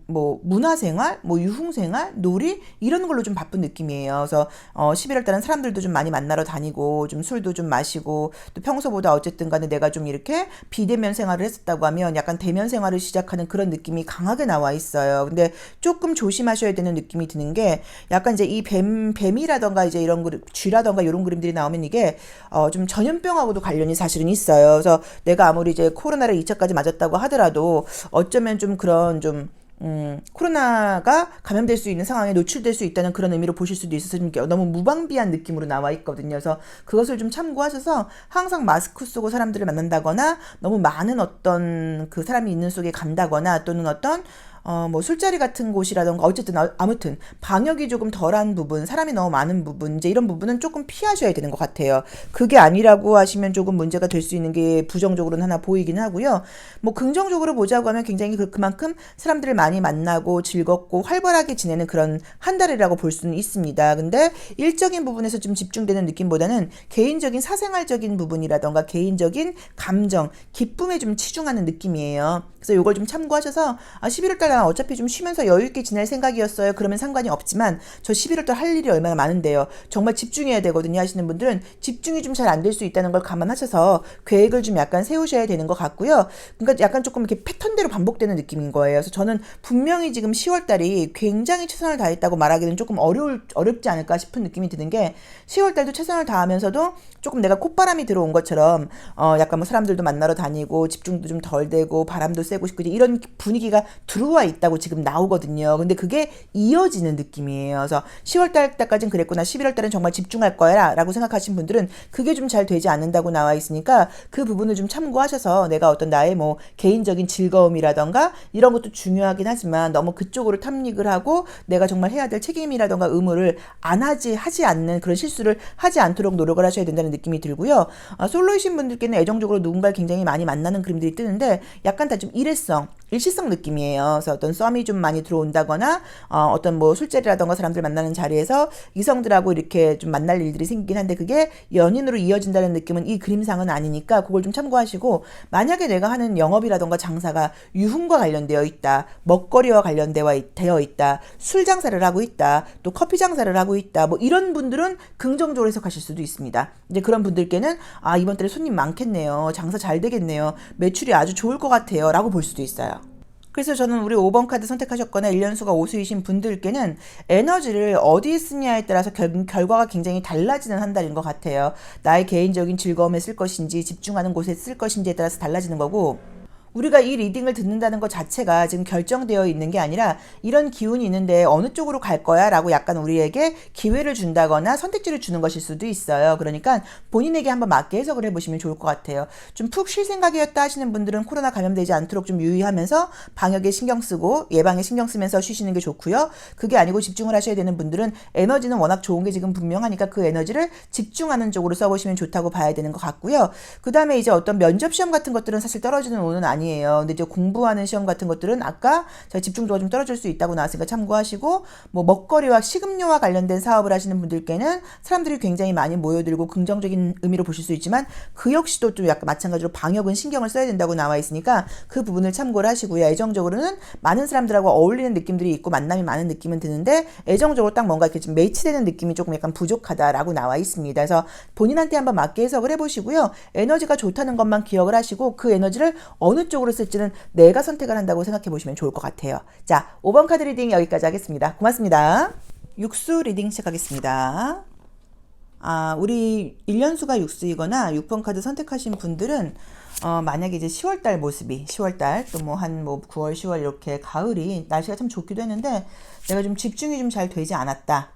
뭐 문화생활, 뭐 유흥생활, 놀이 이런 걸로 좀 바쁜 느낌이에요. 그래서 11월 달은 사람들도 좀 많이 만나러 다니고 좀 술도 좀 마시고 또 평소보다 어쨌든 간에 내가 좀 이렇게 비대면 생활을 했었다고 하면 약간 대면 생활을 시작하는 그런 느낌이 강하게 나와 있어요. 근데 조금 조심하셔야 되는 느낌이 드는 게 약간 이제 이 뱀이라던가 이제 이런 쥐라던가 이런 그림들이 나오면 이게 좀 전염병하고도 관련이 사실은 있어요. 그래서 내가 아무리 이제 코로나를 2차까지 맞았다고 하더라도 어쩌면 좀 그런 코로나가 감염될 수 있는 상황에 노출될 수 있다는 그런 의미로 보실 수도 있어서 좀 너무 무방비한 느낌으로 나와 있거든요. 그래서 그것을 좀 참고하셔서 항상 마스크 쓰고 사람들을 만난다거나 너무 많은 어떤 그 사람이 있는 속에 간다거나 또는 어떤 뭐 술자리 같은 곳이라던가 어쨌든 아무튼 방역이 조금 덜한 부분, 사람이 너무 많은 부분 이제 이런 부분은 조금 피하셔야 되는 것 같아요. 그게 아니라고 하시면 조금 문제가 될 수 있는 게 부정적으로는 하나 보이긴 하고요. 뭐 긍정적으로 보자고 하면 굉장히 그만큼 사람들을 많이 만나고 즐겁고 활발하게 지내는 그런 한 달이라고 볼 수는 있습니다. 근데 일적인 부분에서 좀 집중되는 느낌보다는 개인적인 사생활적인 부분이라던가 개인적인 감정, 기쁨에 좀 치중하는 느낌이에요. 그래서 이걸 좀 참고하셔서 11월 달 난 어차피 좀 쉬면서 여유 있게 지낼 생각이었어요. 그러면 상관이 없지만 저 11월 달 할 일이 얼마나 많은데요. 정말 집중해야 되거든요 하시는 분들은 집중이 좀 잘 안 될 수 있다는 걸 감안하셔서 계획을 좀 약간 세우셔야 되는 것 같고요. 그러니까 약간 조금 이렇게 패턴대로 반복되는 느낌인 거예요. 그래서 저는 분명히 지금 10월 달이 굉장히 최선을 다했다고 말하기는 조금 어렵지 않을까 싶은 느낌이 드는 게 10월 달도 최선을 다하면서도 조금 내가 콧바람이 들어온 것처럼 약간 뭐 사람들도 만나러 다니고 집중도 좀 덜 되고 바람도 쐬고 싶고 이런 분위기가 들어와 있다고 지금 나오거든요. 근데 그게 이어지는 느낌이에요. 그래서 10월 달까지는 그랬구나. 11월 달은 정말 집중할 거야 라고 생각하신 분들은 그게 좀 잘 되지 않는다고 나와 있으니까 그 부분을 좀 참고하셔서 내가 어떤 나의 뭐 개인적인 즐거움이라던가 이런 것도 중요하긴 하지만 너무 그쪽으로 탐닉을 하고 내가 정말 해야 될 책임이라던가 의무를 하지 않는 그런 실수를 하지 않도록 노력을 하셔야 된다는 느낌이 들고요. 솔로이신 분들께는 애정적으로 누군가를 굉장히 많이 만나는 그림들이 뜨는데 약간 다 좀 일시성 느낌이에요. 그래서 어떤 썸이 좀 많이 들어온다거나 어떤 뭐 술자리라던가 사람들 만나는 자리에서 이성들하고 이렇게 좀 만날 일들이 생기긴 한데 그게 연인으로 이어진다는 느낌은 이 그림상은 아니니까 그걸 좀 참고하시고 만약에 내가 하는 영업이라던가 장사가 유흥과 관련되어 있다. 먹거리와 관련되어 있다. 술 장사를 하고 있다. 또 커피 장사를 하고 있다. 뭐 이런 분들은 긍정적으로 해석하실 수도 있습니다. 이제 그런 분들께는 이번 달에 손님 많겠네요. 장사 잘 되겠네요. 매출이 아주 좋을 것 같아요. 라고 볼 수도 있어요. 그래서 저는 우리 5번 카드 선택하셨거나 1년수가 오수이신 분들께는 에너지를 어디에 쓰냐에 따라서 결과가 굉장히 달라지는 한 달인 것 같아요. 나의 개인적인 즐거움에 쓸 것인지 집중하는 곳에 쓸 것인지에 따라서 달라지는 거고 우리가 이 리딩을 듣는다는 것 자체가 지금 결정되어 있는 게 아니라 이런 기운이 있는데 어느 쪽으로 갈 거야 라고 약간 우리에게 기회를 준다거나 선택지를 주는 것일 수도 있어요. 그러니까 본인에게 한번 맞게 해석을 해보시면 좋을 것 같아요. 좀 푹 쉴 생각이었다 하시는 분들은 코로나 감염되지 않도록 좀 유의하면서 방역에 신경 쓰고 예방에 신경 쓰면서 쉬시는 게 좋고요. 그게 아니고 집중을 하셔야 되는 분들은 에너지는 워낙 좋은 게 지금 분명하니까 그 에너지를 집중하는 쪽으로 써보시면 좋다고 봐야 되는 것 같고요. 그 다음에 이제 어떤 면접 시험 같은 것들은 사실 떨어지는 운은 아니에요. 근데 이제 공부하는 시험 같은 것들은 아까 제가 집중도가 좀 떨어질 수 있다고 나왔으니까 참고하시고 뭐 먹거리와 식음료와 관련된 사업을 하시는 분들께는 사람들이 굉장히 많이 모여들고 긍정적인 의미로 보실 수 있지만 그 역시도 좀 약간 마찬가지로 방역은 신경을 써야 된다고 나와 있으니까 그 부분을 참고를 하시고요. 애정적으로는 많은 사람들하고 어울리는 느낌들이 있고 만남이 많은 느낌은 드는데 애정적으로 딱 뭔가 이렇게 좀 매치되는 느낌이 조금 약간 부족하다라고 나와 있습니다. 그래서 본인한테 한번 맞게 해석을 해보시고요. 에너지가 좋다는 것만 기억을 하시고 그 에너지를 어느 쪽으로 쓸지는 내가 선택을 한다고 생각해 보시면 좋을 것 같아요. 자, 5번 카드 리딩 여기까지 하겠습니다. 고맙습니다. 육수 리딩 시작하겠습니다. 우리 1년수가 육수이거나 6번 카드 선택하신 분들은 만약에 이제 10월달 모습이 10월달 또 뭐 한 9월 10월 이렇게 가을이 날씨가 참 좋기도 했는데 내가 좀 집중이 좀 잘 되지 않았다.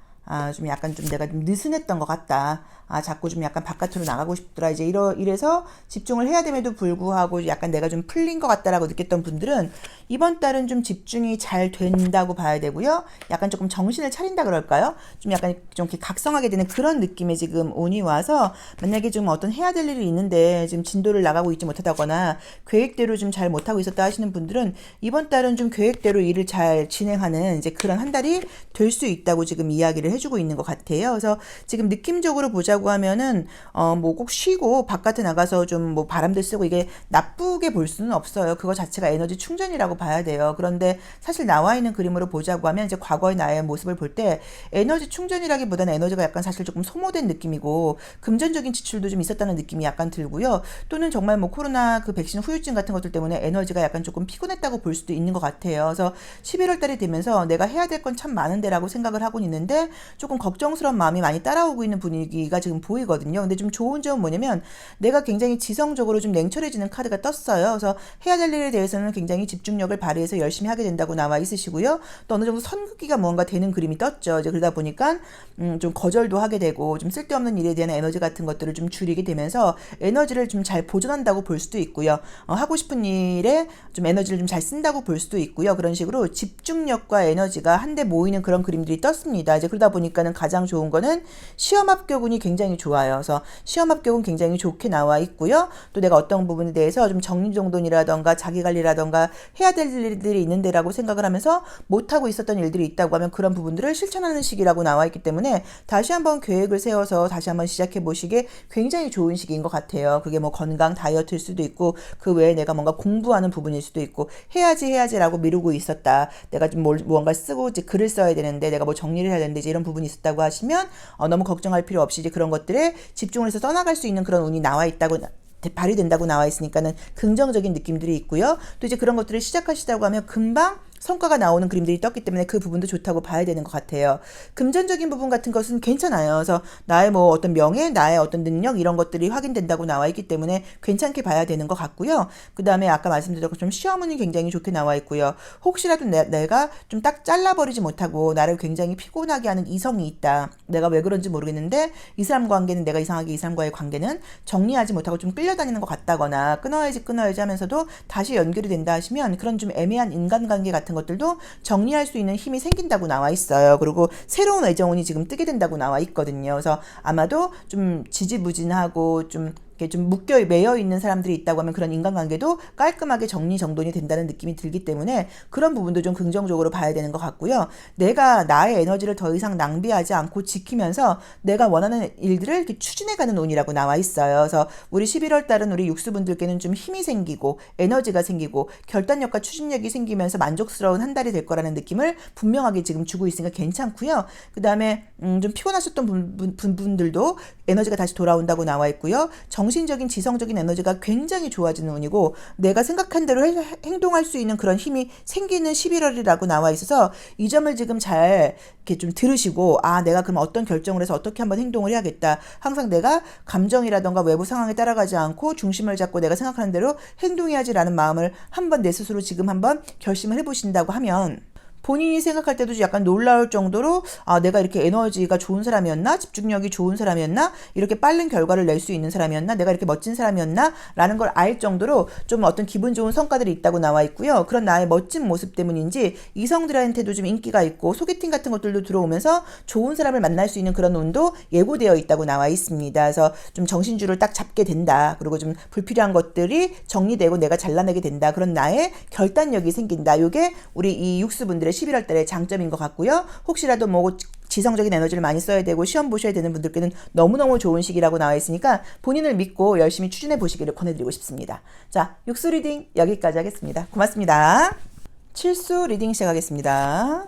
좀 약간 좀 내가 좀 느슨했던 것 같다. 자꾸 좀 약간 바깥으로 나가고 싶더라. 이제 이래서 집중을 해야 됨에도 불구하고 약간 내가 좀 풀린 것 같다라고 느꼈던 분들은 이번 달은 좀 집중이 잘 된다고 봐야 되고요. 약간 조금 정신을 차린다 그럴까요? 좀 약간 좀 이렇게 각성하게 되는 그런 느낌의 지금 운이 와서 만약에 좀 어떤 해야 될 일이 있는데 지금 진도를 나가고 있지 못하다거나 계획대로 좀 잘 못하고 있었다 하시는 분들은 이번 달은 좀 계획대로 일을 잘 진행하는 이제 그런 한 달이 될 수 있다고 지금 이야기를 해주고 있는 것 같아요. 그래서 지금 느낌적으로 보자고 하면은 뭐 꼭 쉬고 바깥에 나가서 좀 뭐 바람도 쐬고 이게 나쁘게 볼 수는 없어요. 그거 자체가 에너지 충전이라고 봐야 돼요. 그런데 사실 나와 있는 그림으로 보자고 하면 이제 과거의 나의 모습을 볼 때 에너지 충전이라기보다는 에너지가 약간 사실 조금 소모된 느낌이고 금전적인 지출도 좀 있었다는 느낌이 약간 들고요. 또는 정말 뭐 코로나 그 백신 후유증 같은 것들 때문에 에너지가 약간 조금 피곤했다고 볼 수도 있는 것 같아요. 그래서 11월 달이 되면서 내가 해야 될 건 참 많은데라고 생각을 하고 있는데 조금 걱정스러운 마음이 많이 따라오고 있는 분위기가 지금 보이거든요. 근데 좀 좋은 점은 뭐냐면 내가 굉장히 지성적으로 좀 냉철해지는 카드가 떴어요. 그래서 해야 될 일에 대해서는 굉장히 집중력을 발휘해서 열심히 하게 된다고 나와 있으시고요. 또 어느 정도 선긋기가 뭔가 되는 그림이 떴죠. 이제 그러다 보니까 좀 거절도 하게 되고 좀 쓸데없는 일에 대한 에너지 같은 것들을 좀 줄이게 되면서 에너지를 좀 잘 보존한다고 볼 수도 있고요. 하고 싶은 일에 좀 에너지를 좀 잘 쓴다고 볼 수도 있고요. 그런 식으로 집중력과 에너지가 한데 모이는 그런 그림들이 떴습니다. 이제 그러다 보니까는 가장 좋은 거는 시험 합격운이 굉장히 좋아요. 그래서 시험 합격은 굉장히 좋게 나와 있고요. 또 내가 어떤 부분에 대해서 좀 정리정돈이라던가 자기관리라던가 해야 될 일들이 있는 데라고 생각을 하면서 못하고 있었던 일들이 있다고 하면 그런 부분들을 실천하는 시기라고 나와 있기 때문에 다시 한번 계획을 세워서 다시 한번 시작해 보시기에 굉장히 좋은 시기인 것 같아요. 그게 뭐 건강 다이어트일 수도 있고 그 외에 내가 뭔가 공부하는 부분일 수도 있고 해야지라고 미루고 있었다. 내가 좀 무언가 쓰고 이제 글을 써야 되는데 내가 뭐 정리를 해야 되는데 이제 이런 부분이 있었다고 하시면 너무 걱정할 필요 없이 이제 그런 것들에 집중을 해서 떠나갈 수 있는 그런 운이 나와 있다고 발휘된다고 나와 있으니까는 긍정적인 느낌들이 있고요. 또 이제 그런 것들을 시작하시다고 하면 금방 성과가 나오는 그림들이 떴기 때문에 그 부분도 좋다고 봐야 되는 것 같아요. 금전적인 부분 같은 것은 괜찮아요. 그래서 나의 뭐 어떤 명예, 나의 어떤 능력 이런 것들이 확인된다고 나와 있기 때문에 괜찮게 봐야 되는 것 같고요. 그 다음에 아까 말씀드린 것처럼 시험운이 굉장히 좋게 나와 있고요. 혹시라도 내가 좀 딱 잘라버리지 못하고 나를 굉장히 피곤하게 하는 이성이 있다. 내가 왜 그런지 모르겠는데 이 사람 관계는 내가 이상하게 이 사람과의 관계는 정리하지 못하고 좀 끌려다니는 것 같다거나 끊어야지 하면서도 다시 연결이 된다 하시면 그런 좀 애매한 인간관계 같은 것들도 정리할 수 있는 힘이 생긴다고 나와 있어요. 그리고 새로운 애정운이 지금 뜨게 된다고 나와 있거든요. 그래서 아마도 좀 지지부진하고 좀 매여 있는 사람들이 있다고 하면 그런 인간관계도 깔끔하게 정리정돈이 된다는 느낌이 들기 때문에 그런 부분도 좀 긍정적으로 봐야 되는 것 같고요. 내가 나의 에너지를 더 이상 낭비하지 않고 지키면서 내가 원하는 일들을 이렇게 추진해가는 운이라고 나와 있어요. 그래서 우리 11월 달은 우리 육수분들께는 좀 힘이 생기고 에너지가 생기고 결단력과 추진력이 생기면서 만족스러운 한 달이 될 거라는 느낌을 분명하게 지금 주고 있으니까 괜찮고요. 그 다음에 좀 피곤하셨던 분들도 에너지가 다시 돌아온다고 나와 있고요. 정신적인 지성적인 에너지가 굉장히 좋아지는 운이고 내가 생각한 대로 행동할 수 있는 그런 힘이 생기는 11월이라고 나와 있어서 이 점을 지금 잘 이렇게 좀 들으시고 내가 그럼 어떤 결정을 해서 어떻게 한번 행동을 해야겠다. 항상 내가 감정이라던가 외부 상황에 따라가지 않고 중심을 잡고 내가 생각하는 대로 행동해야지라는 마음을 한번 내 스스로 지금 한번 결심을 해보신다고 하면 본인이 생각할 때도 약간 놀라울 정도로 내가 이렇게 에너지가 좋은 사람이었나? 집중력이 좋은 사람이었나? 이렇게 빠른 결과를 낼 수 있는 사람이었나? 내가 이렇게 멋진 사람이었나? 라는 걸 알 정도로 좀 어떤 기분 좋은 성과들이 있다고 나와 있고요. 그런 나의 멋진 모습 때문인지 이성들한테도 좀 인기가 있고 소개팅 같은 것들도 들어오면서 좋은 사람을 만날 수 있는 그런 운도 예고되어 있다고 나와 있습니다. 그래서 좀 정신줄을 딱 잡게 된다. 그리고 좀 불필요한 것들이 정리되고 내가 잘라내게 된다. 그런 나의 결단력이 생긴다. 이게 우리 이 육수분들의 11월 달의 장점인 것 같고요. 혹시라도 뭐 지성적인 에너지를 많이 써야 되고 시험 보셔야 되는 분들께는 너무너무 좋은 시기라고 나와 있으니까 본인을 믿고 열심히 추진해 보시기를 권해드리고 싶습니다. 자, 육수 리딩 여기까지 하겠습니다. 고맙습니다. 칠수 리딩 시작하겠습니다.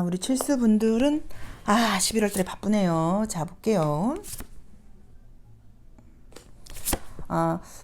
우리 칠수 분들은 11월 달에 바쁘네요. 자, 볼게요.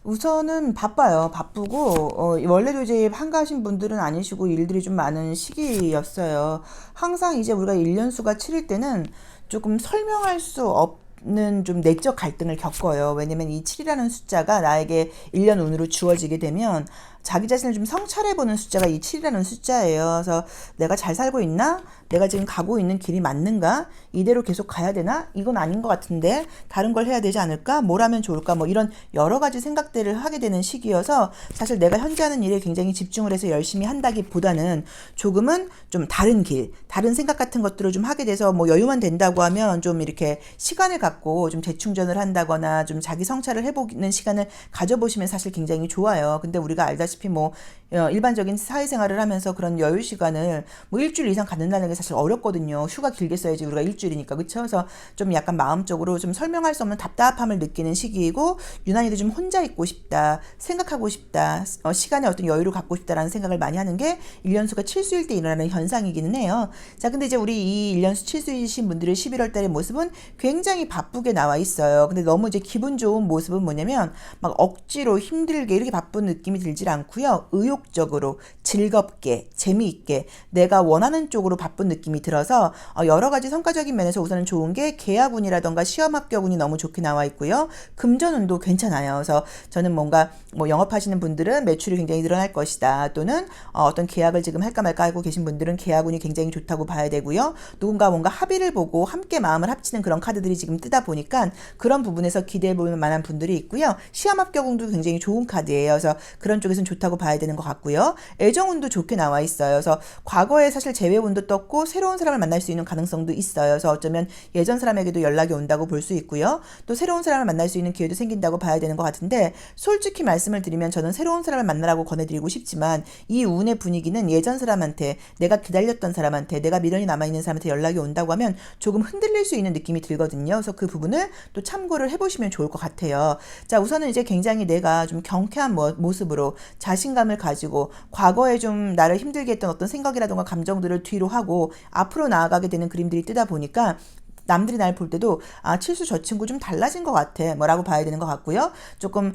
우선은 바빠요. 바쁘고, 원래도 이제 한가하신 분들은 아니시고 일들이 좀 많은 시기였어요. 항상 이제 우리가 1년수가 7일 때는 조금 설명할 수 없는 좀 내적 갈등을 겪어요. 왜냐면 이 7이라는 숫자가 나에게 1년 운으로 주어지게 되면 자기 자신을 좀 성찰해보는 숫자가 이 7이라는 숫자예요. 그래서 내가 잘 살고 있나? 내가 지금 가고 있는 길이 맞는가? 이대로 계속 가야 되나? 이건 아닌 것 같은데 다른 걸 해야 되지 않을까? 뭘 하면 좋을까? 뭐 이런 여러 가지 생각들을 하게 되는 시기여서 사실 내가 현재 하는 일에 굉장히 집중을 해서 열심히 한다기보다는 조금은 좀 다른 길, 다른 생각 같은 것들을 좀 하게 돼서 뭐 여유만 된다고 하면 좀 이렇게 시간을 갖고 좀 재충전을 한다거나 좀 자기 성찰을 해보는 시간을 가져보시면 사실 굉장히 좋아요. 근데 우리가 알다시피 뭐 일반적인 사회생활을 하면서 그런 여유 시간을 뭐 일주일 이상 갖는다는 게 사실 어렵거든요. 휴가 길게 써야지 우리가 일주일이니까. 그쵸? 그래서 좀 약간 마음적으로 좀 설명할 수 없는 답답함을 느끼는 시기이고 유난히도 좀 혼자 있고 싶다. 생각하고 싶다. 시간에 어떤 여유를 갖고 싶다라는 생각을 많이 하는 게 1년수가 칠수일 때 일어나는 현상이기는 해요. 자, 근데 이제 우리 이 1년수 칠수이신 분들의 11월 달의 모습은 굉장히 바쁘게 나와 있어요. 근데 너무 이제 기분 좋은 모습은 뭐냐면 막 억지로 힘들게 이렇게 바쁜 느낌이 들질 않고요. 의욕적으로 즐겁게 재미있게 내가 원하는 쪽으로 바쁜 느낌이 들어서 여러 가지 성과적인 면에서 우선은 좋은 게 계약운이라던가 시험 합격운이 너무 좋게 나와 있고요. 금전운도 괜찮아요. 그래서 저는 뭔가 뭐 영업하시는 분들은 매출이 굉장히 늘어날 것이다. 또는 어떤 계약을 지금 할까 말까 하고 계신 분들은 계약운이 굉장히 좋다고 봐야 되고요. 누군가 뭔가 합의를 보고 함께 마음을 합치는 그런 카드들이 지금 뜨다 보니까 그런 부분에서 기대해 볼 만한 분들이 있고요. 시험 합격운도 굉장히 좋은 카드예요. 그래서 그런 쪽에서는 좋다고 봐야 되는 것 같고요. 애정운도 좋게 나와 있어요. 그래서 과거에 사실 재회운도 떴고 새로운 사람을 만날 수 있는 가능성도 있어요. 그래서 어쩌면 예전 사람에게도 연락이 온다고 볼 수 있고요. 또 새로운 사람을 만날 수 있는 기회도 생긴다고 봐야 되는 것 같은데, 솔직히 말씀을 드리면 저는 새로운 사람을 만나라고 권해드리고 싶지만 이 운의 분위기는 예전 사람한테, 내가 기다렸던 사람한테, 내가 미련이 남아있는 사람한테 연락이 온다고 하면 조금 흔들릴 수 있는 느낌이 들거든요. 그래서 그 부분을 또 참고를 해보시면 좋을 것 같아요. 자, 우선은 이제 굉장히 내가 좀 경쾌한 모습으로 자신감을 가지고 과거에 좀 나를 힘들게 했던 어떤 생각이라든가 감정들을 뒤로 하고 앞으로 나아가게 되는 그림들이 뜨다 보니까 남들이 날 볼 때도 칠수 저 친구 좀 달라진 것 같아 뭐라고 봐야 되는 것 같고요. 조금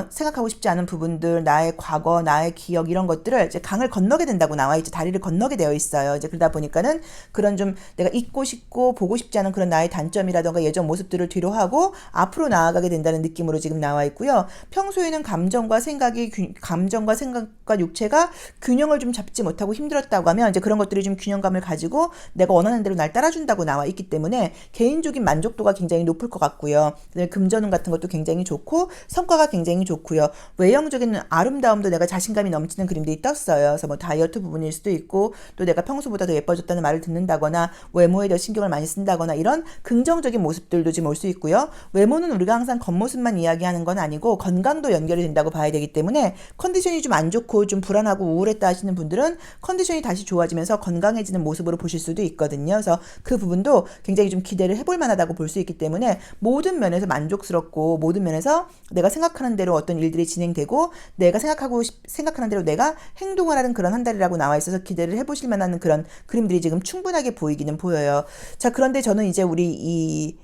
생각하고 싶지 않은 부분들, 나의 과거, 나의 기억 이런 것들을 이제 강을 건너게 된다고 나와 있죠. 다리를 건너게 되어 있어요. 이제 그러다 보니까는 그런 좀 내가 잊고 싶고 보고 싶지 않은 그런 나의 단점이라던가 예전 모습들을 뒤로 하고 앞으로 나아가게 된다는 느낌으로 지금 나와 있고요. 평소에는 감정과 생각과 육체가 균형을 좀 잡지 못하고 힘들었다고 하면 이제 그런 것들이 좀 균형감을 가지고 내가 원하는 대로 날 따라준다고 나와 있기 때문에 개인적인 만족도가 굉장히 높을 것 같고요. 그다음에 금전운 같은 것도 굉장히 좋고 성과가 굉장히 좋고요. 외형적인 아름다움도 내가 자신감이 넘치는 그림들이 떴어요. 그래서 뭐 다이어트 부분일 수도 있고 또 내가 평소보다 더 예뻐졌다는 말을 듣는다거나 외모에 더 신경을 많이 쓴다거나 이런 긍정적인 모습들도 지금 올 수 있고요. 외모는 우리가 항상 겉모습만 이야기하는 건 아니고 건강도 연결이 된다고 봐야 되기 때문에 컨디션이 좀 안 좋고 좀 불안하고 우울했다 하시는 분들은 컨디션이 다시 좋아지면서 건강해지는 모습으로 보실 수도 있거든요. 그래서 그 부분도 굉장히 좀 기대를 해볼 만하다고 볼 수 있기 때문에 모든 면에서 만족스럽고 모든 면에서 내가 생각하는 대로 어떤 일들이 진행되고 내가 생각하는 대로 내가 행동을 하는 그런 한 달이라고 나와 있어서 기대를 해보실 만한 그런 그림들이 지금 충분하게 보이기는 보여요. 자, 그런데 저는 이제 우리 이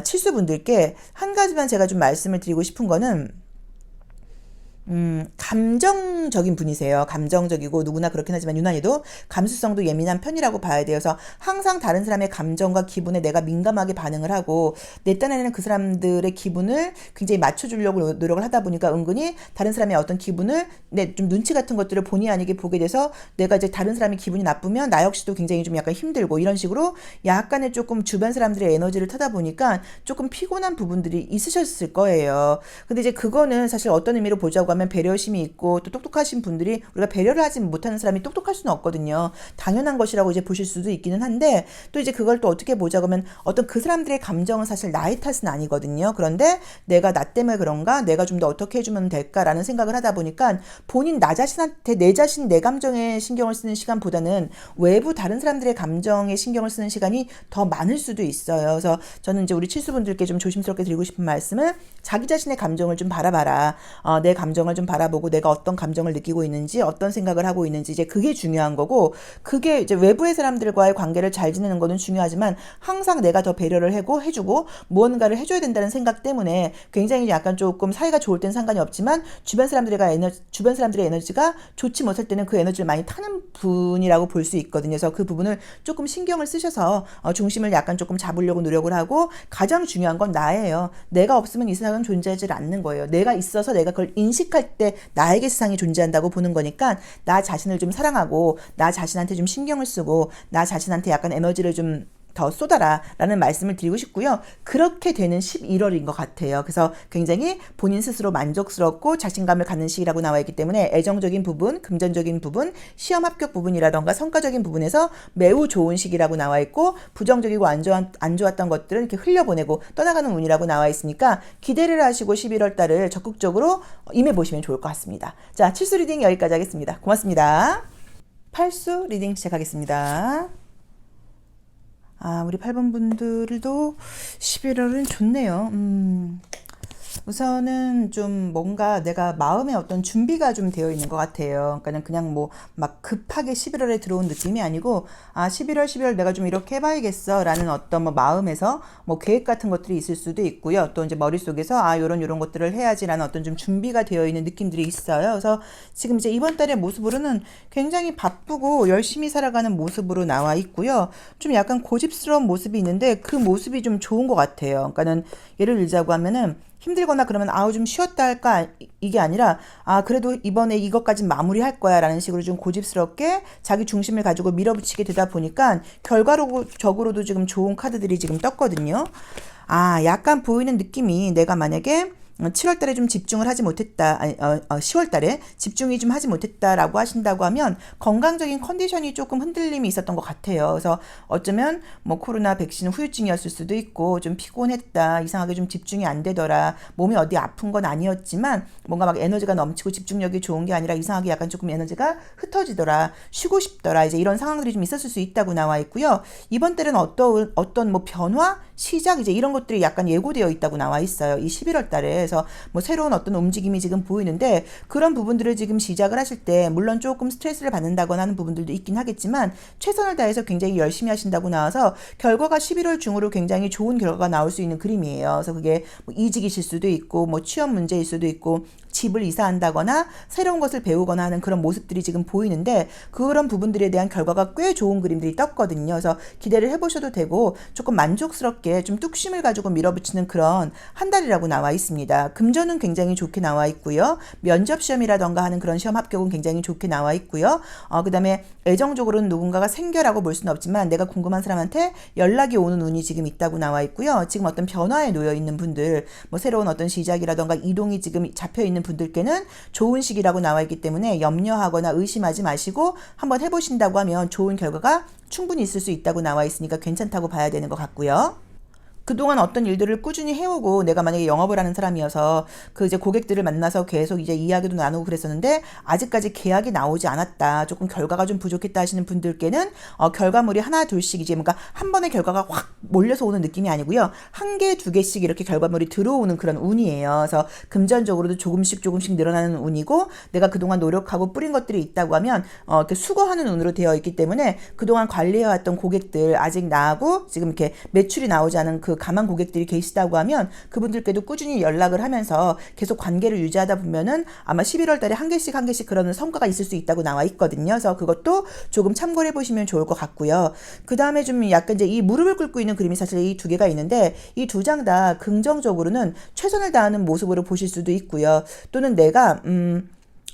칠수분들께 한 가지만 제가 좀 말씀을 드리고 싶은 거는 감정적인 분이세요. 감정적이고 누구나 그렇긴 하지만 유난히도 감수성도 예민한 편이라고 봐야 돼요. 그래서 항상 다른 사람의 감정과 기분에 내가 민감하게 반응을 하고 내 딴에는 그 사람들의 기분을 굉장히 맞춰주려고 노력을 하다 보니까 은근히 다른 사람의 어떤 기분을 좀 눈치 같은 것들을 본의 아니게 보게 돼서 내가 이제 다른 사람의 기분이 나쁘면 나 역시도 굉장히 좀 약간 힘들고 이런 식으로 약간의 조금 주변 사람들의 에너지를 타다 보니까 조금 피곤한 부분들이 있으셨을 거예요. 근데 이제 그거는 사실 어떤 의미로 보자고 하면 배려심이 있고 또 똑똑하신 분들이, 우리가 배려를 하지 못하는 사람이 똑똑할 수는 없거든요. 당연한 것이라고 이제 보실 수도 있기는 한데 또 이제 그걸 또 어떻게 보자고 하면 어떤 그 사람들의 감정은 사실 나의 탓은 아니거든요. 그런데 내가 나 때문에 그런가? 내가 좀 더 어떻게 해주면 될까라는 생각을 하다 보니까 본인 나 자신한테 내 감정에 신경을 쓰는 시간보다는 외부 다른 사람들의 감정에 신경을 쓰는 시간이 더 많을 수도 있어요. 그래서 저는 이제 우리 칠수분들께 좀 조심스럽게 드리고 싶은 말씀은 자기 자신의 감정을 좀 바라봐라. 내 감정을 좀 바라보고 내가 어떤 감정을 느끼고 있는지 어떤 생각을 하고 있는지 이제 그게 중요한 거고, 그게 이제 외부의 사람들과의 관계를 잘 지내는 거는 중요하지만 항상 내가 더 배려를 해주고 무언가를 해줘야 된다는 생각 때문에 굉장히 약간 조금 사이가 좋을 땐 상관이 없지만 주변 사람들의 에너지가 좋지 못할 때는 그 에너지를 많이 타는 분이라고 볼 수 있거든요. 그래서 그 부분을 조금 신경을 쓰셔서 중심을 약간 조금 잡으려고 노력을 하고, 가장 중요한 건 나예요. 내가 없으면 이 세상은 존재하지 않는 거예요. 내가 있어서 내가 그걸 인식할 때 나에게 세상이 존재한다고 보는 거니까 나 자신을 좀 사랑하고 나 자신한테 좀 신경을 쓰고 나 자신한테 약간 에너지를 좀 더 쏟아라 라는 말씀을 드리고 싶고요. 그렇게 되는 11월인 것 같아요. 그래서 굉장히 본인 스스로 만족스럽고 자신감을 갖는 시기라고 나와 있기 때문에 애정적인 부분, 금전적인 부분, 시험 합격 부분이라던가 성과적인 부분에서 매우 좋은 시기라고 나와 있고, 부정적이고 안 좋았던 것들은 이렇게 흘려보내고 떠나가는 운이라고 나와 있으니까 기대를 하시고 11월 달을 적극적으로 임해보시면 좋을 것 같습니다. 자, 칠수 리딩 여기까지 하겠습니다. 고맙습니다. 팔수 리딩 시작하겠습니다. 우리 8번 분들도 11월은 좋네요. 우선은 좀 뭔가 내가 마음에 어떤 준비가 좀 되어 있는 것 같아요. 그러니까 그냥 뭐 막 급하게 11월에 들어온 느낌이 아니고 11월 내가 좀 이렇게 해봐야겠어 라는 어떤 뭐 마음에서 뭐 계획 같은 것들이 있을 수도 있고요. 또 이제 머릿속에서 요런 것들을 해야지라는 어떤 좀 준비가 되어 있는 느낌들이 있어요. 그래서 지금 이제 이번 달의 모습으로는 굉장히 바쁘고 열심히 살아가는 모습으로 나와 있고요. 좀 약간 고집스러운 모습이 있는데 그 모습이 좀 좋은 것 같아요. 그러니까는 예를 들자고 하면은 힘들거나 그러면 아우 좀 쉬었다 할까 이게 아니라 그래도 이번에 이것까지 마무리할 거야 라는 식으로 좀 고집스럽게 자기 중심을 가지고 밀어붙이게 되다 보니까 결과적으로도 지금 좋은 카드들이 지금 떴거든요. 약간 보이는 느낌이 내가 만약에 7월 달에 좀 집중을 하지 못했다, 10월 달에 집중이 좀 하지 못했다라고 하신다고 하면 건강적인 컨디션이 조금 흔들림이 있었던 것 같아요. 그래서 어쩌면 뭐 코로나 백신 후유증이었을 수도 있고 좀 피곤했다, 이상하게 좀 집중이 안 되더라, 몸이 어디 아픈 건 아니었지만 뭔가 막 에너지가 넘치고 집중력이 좋은 게 아니라 이상하게 약간 조금 에너지가 흩어지더라, 쉬고 싶더라, 이제 이런 상황들이 좀 있었을 수 있다고 나와 있고요. 이번 달은 어떤 뭐 변화, 시작 이제 이런 것들이 약간 예고되어 있다고 나와 있어요. 이 11월 달에. 그래서 뭐 새로운 어떤 움직임이 지금 보이는데 그런 부분들을 지금 시작을 하실 때 물론 조금 스트레스를 받는다거나 하는 부분들도 있긴 하겠지만 최선을 다해서 굉장히 열심히 하신다고 나와서 결과가 11월 중으로 굉장히 좋은 결과가 나올 수 있는 그림이에요. 그래서 그게 뭐 이직이실 수도 있고 뭐 취업 문제일 수도 있고 집을 이사한다거나 새로운 것을 배우거나 하는 그런 모습들이 지금 보이는데 그런 부분들에 대한 결과가 꽤 좋은 그림들이 떴거든요. 그래서 기대를 해보셔도 되고 조금 만족스럽게 좀 뚝심을 가지고 밀어붙이는 그런 한 달이라고 나와 있습니다. 금전은 굉장히 좋게 나와 있고요. 면접 시험이라던가 하는 그런 시험 합격은 굉장히 좋게 나와 있고요. 그 다음에 애정적으로는 누군가가 생겨라고 볼 수는 없지만 내가 궁금한 사람한테 연락이 오는 운이 지금 있다고 나와 있고요. 지금 어떤 변화에 놓여 있는 분들, 뭐 새로운 어떤 시작이라던가 이동이 지금 잡혀 있는 분들께는 좋은 시기라고 나와 있기 때문에 염려하거나 의심하지 마시고 한번 해보신다고 하면 좋은 결과가 충분히 있을 수 있다고 나와 있으니까 괜찮다고 봐야 되는 것 같고요. 그동안 어떤 일들을 꾸준히 해오고 내가 만약에 영업을 하는 사람이어서 그 이제 고객들을 만나서 계속 이제 이야기도 나누고 그랬었는데 아직까지 계약이 나오지 않았다, 조금 결과가 좀 부족했다 하시는 분들께는 결과물이 하나 둘씩 이제 뭔가 한 번에 결과가 확 몰려서 오는 느낌이 아니고요. 한 개, 두 개씩 이렇게 결과물이 들어오는 그런 운이에요. 그래서 금전적으로도 조금씩 늘어나는 운이고 내가 그동안 노력하고 뿌린 것들이 있다고 하면 이렇게 수거하는 운으로 되어 있기 때문에 그동안 관리해왔던 고객들 아직 나하고 지금 이렇게 매출이 나오지 않은 그 가만 고객들이 계시다고 하면 그분들께도 꾸준히 연락을 하면서 계속 관계를 유지하다 보면은 아마 11월 달에 한 개씩 그러는 성과가 있을 수 있다고 나와 있거든요. 그래서 그것도 조금 참고를 해보시면 좋을 것 같고요. 그 다음에 좀 약간 이제 이 무릎을 꿇고 있는 그림이 사실 이 두 개가 있는데 이 두 장 다 긍정적으로는 최선을 다하는 모습으로 보실 수도 있고요. 또는 내가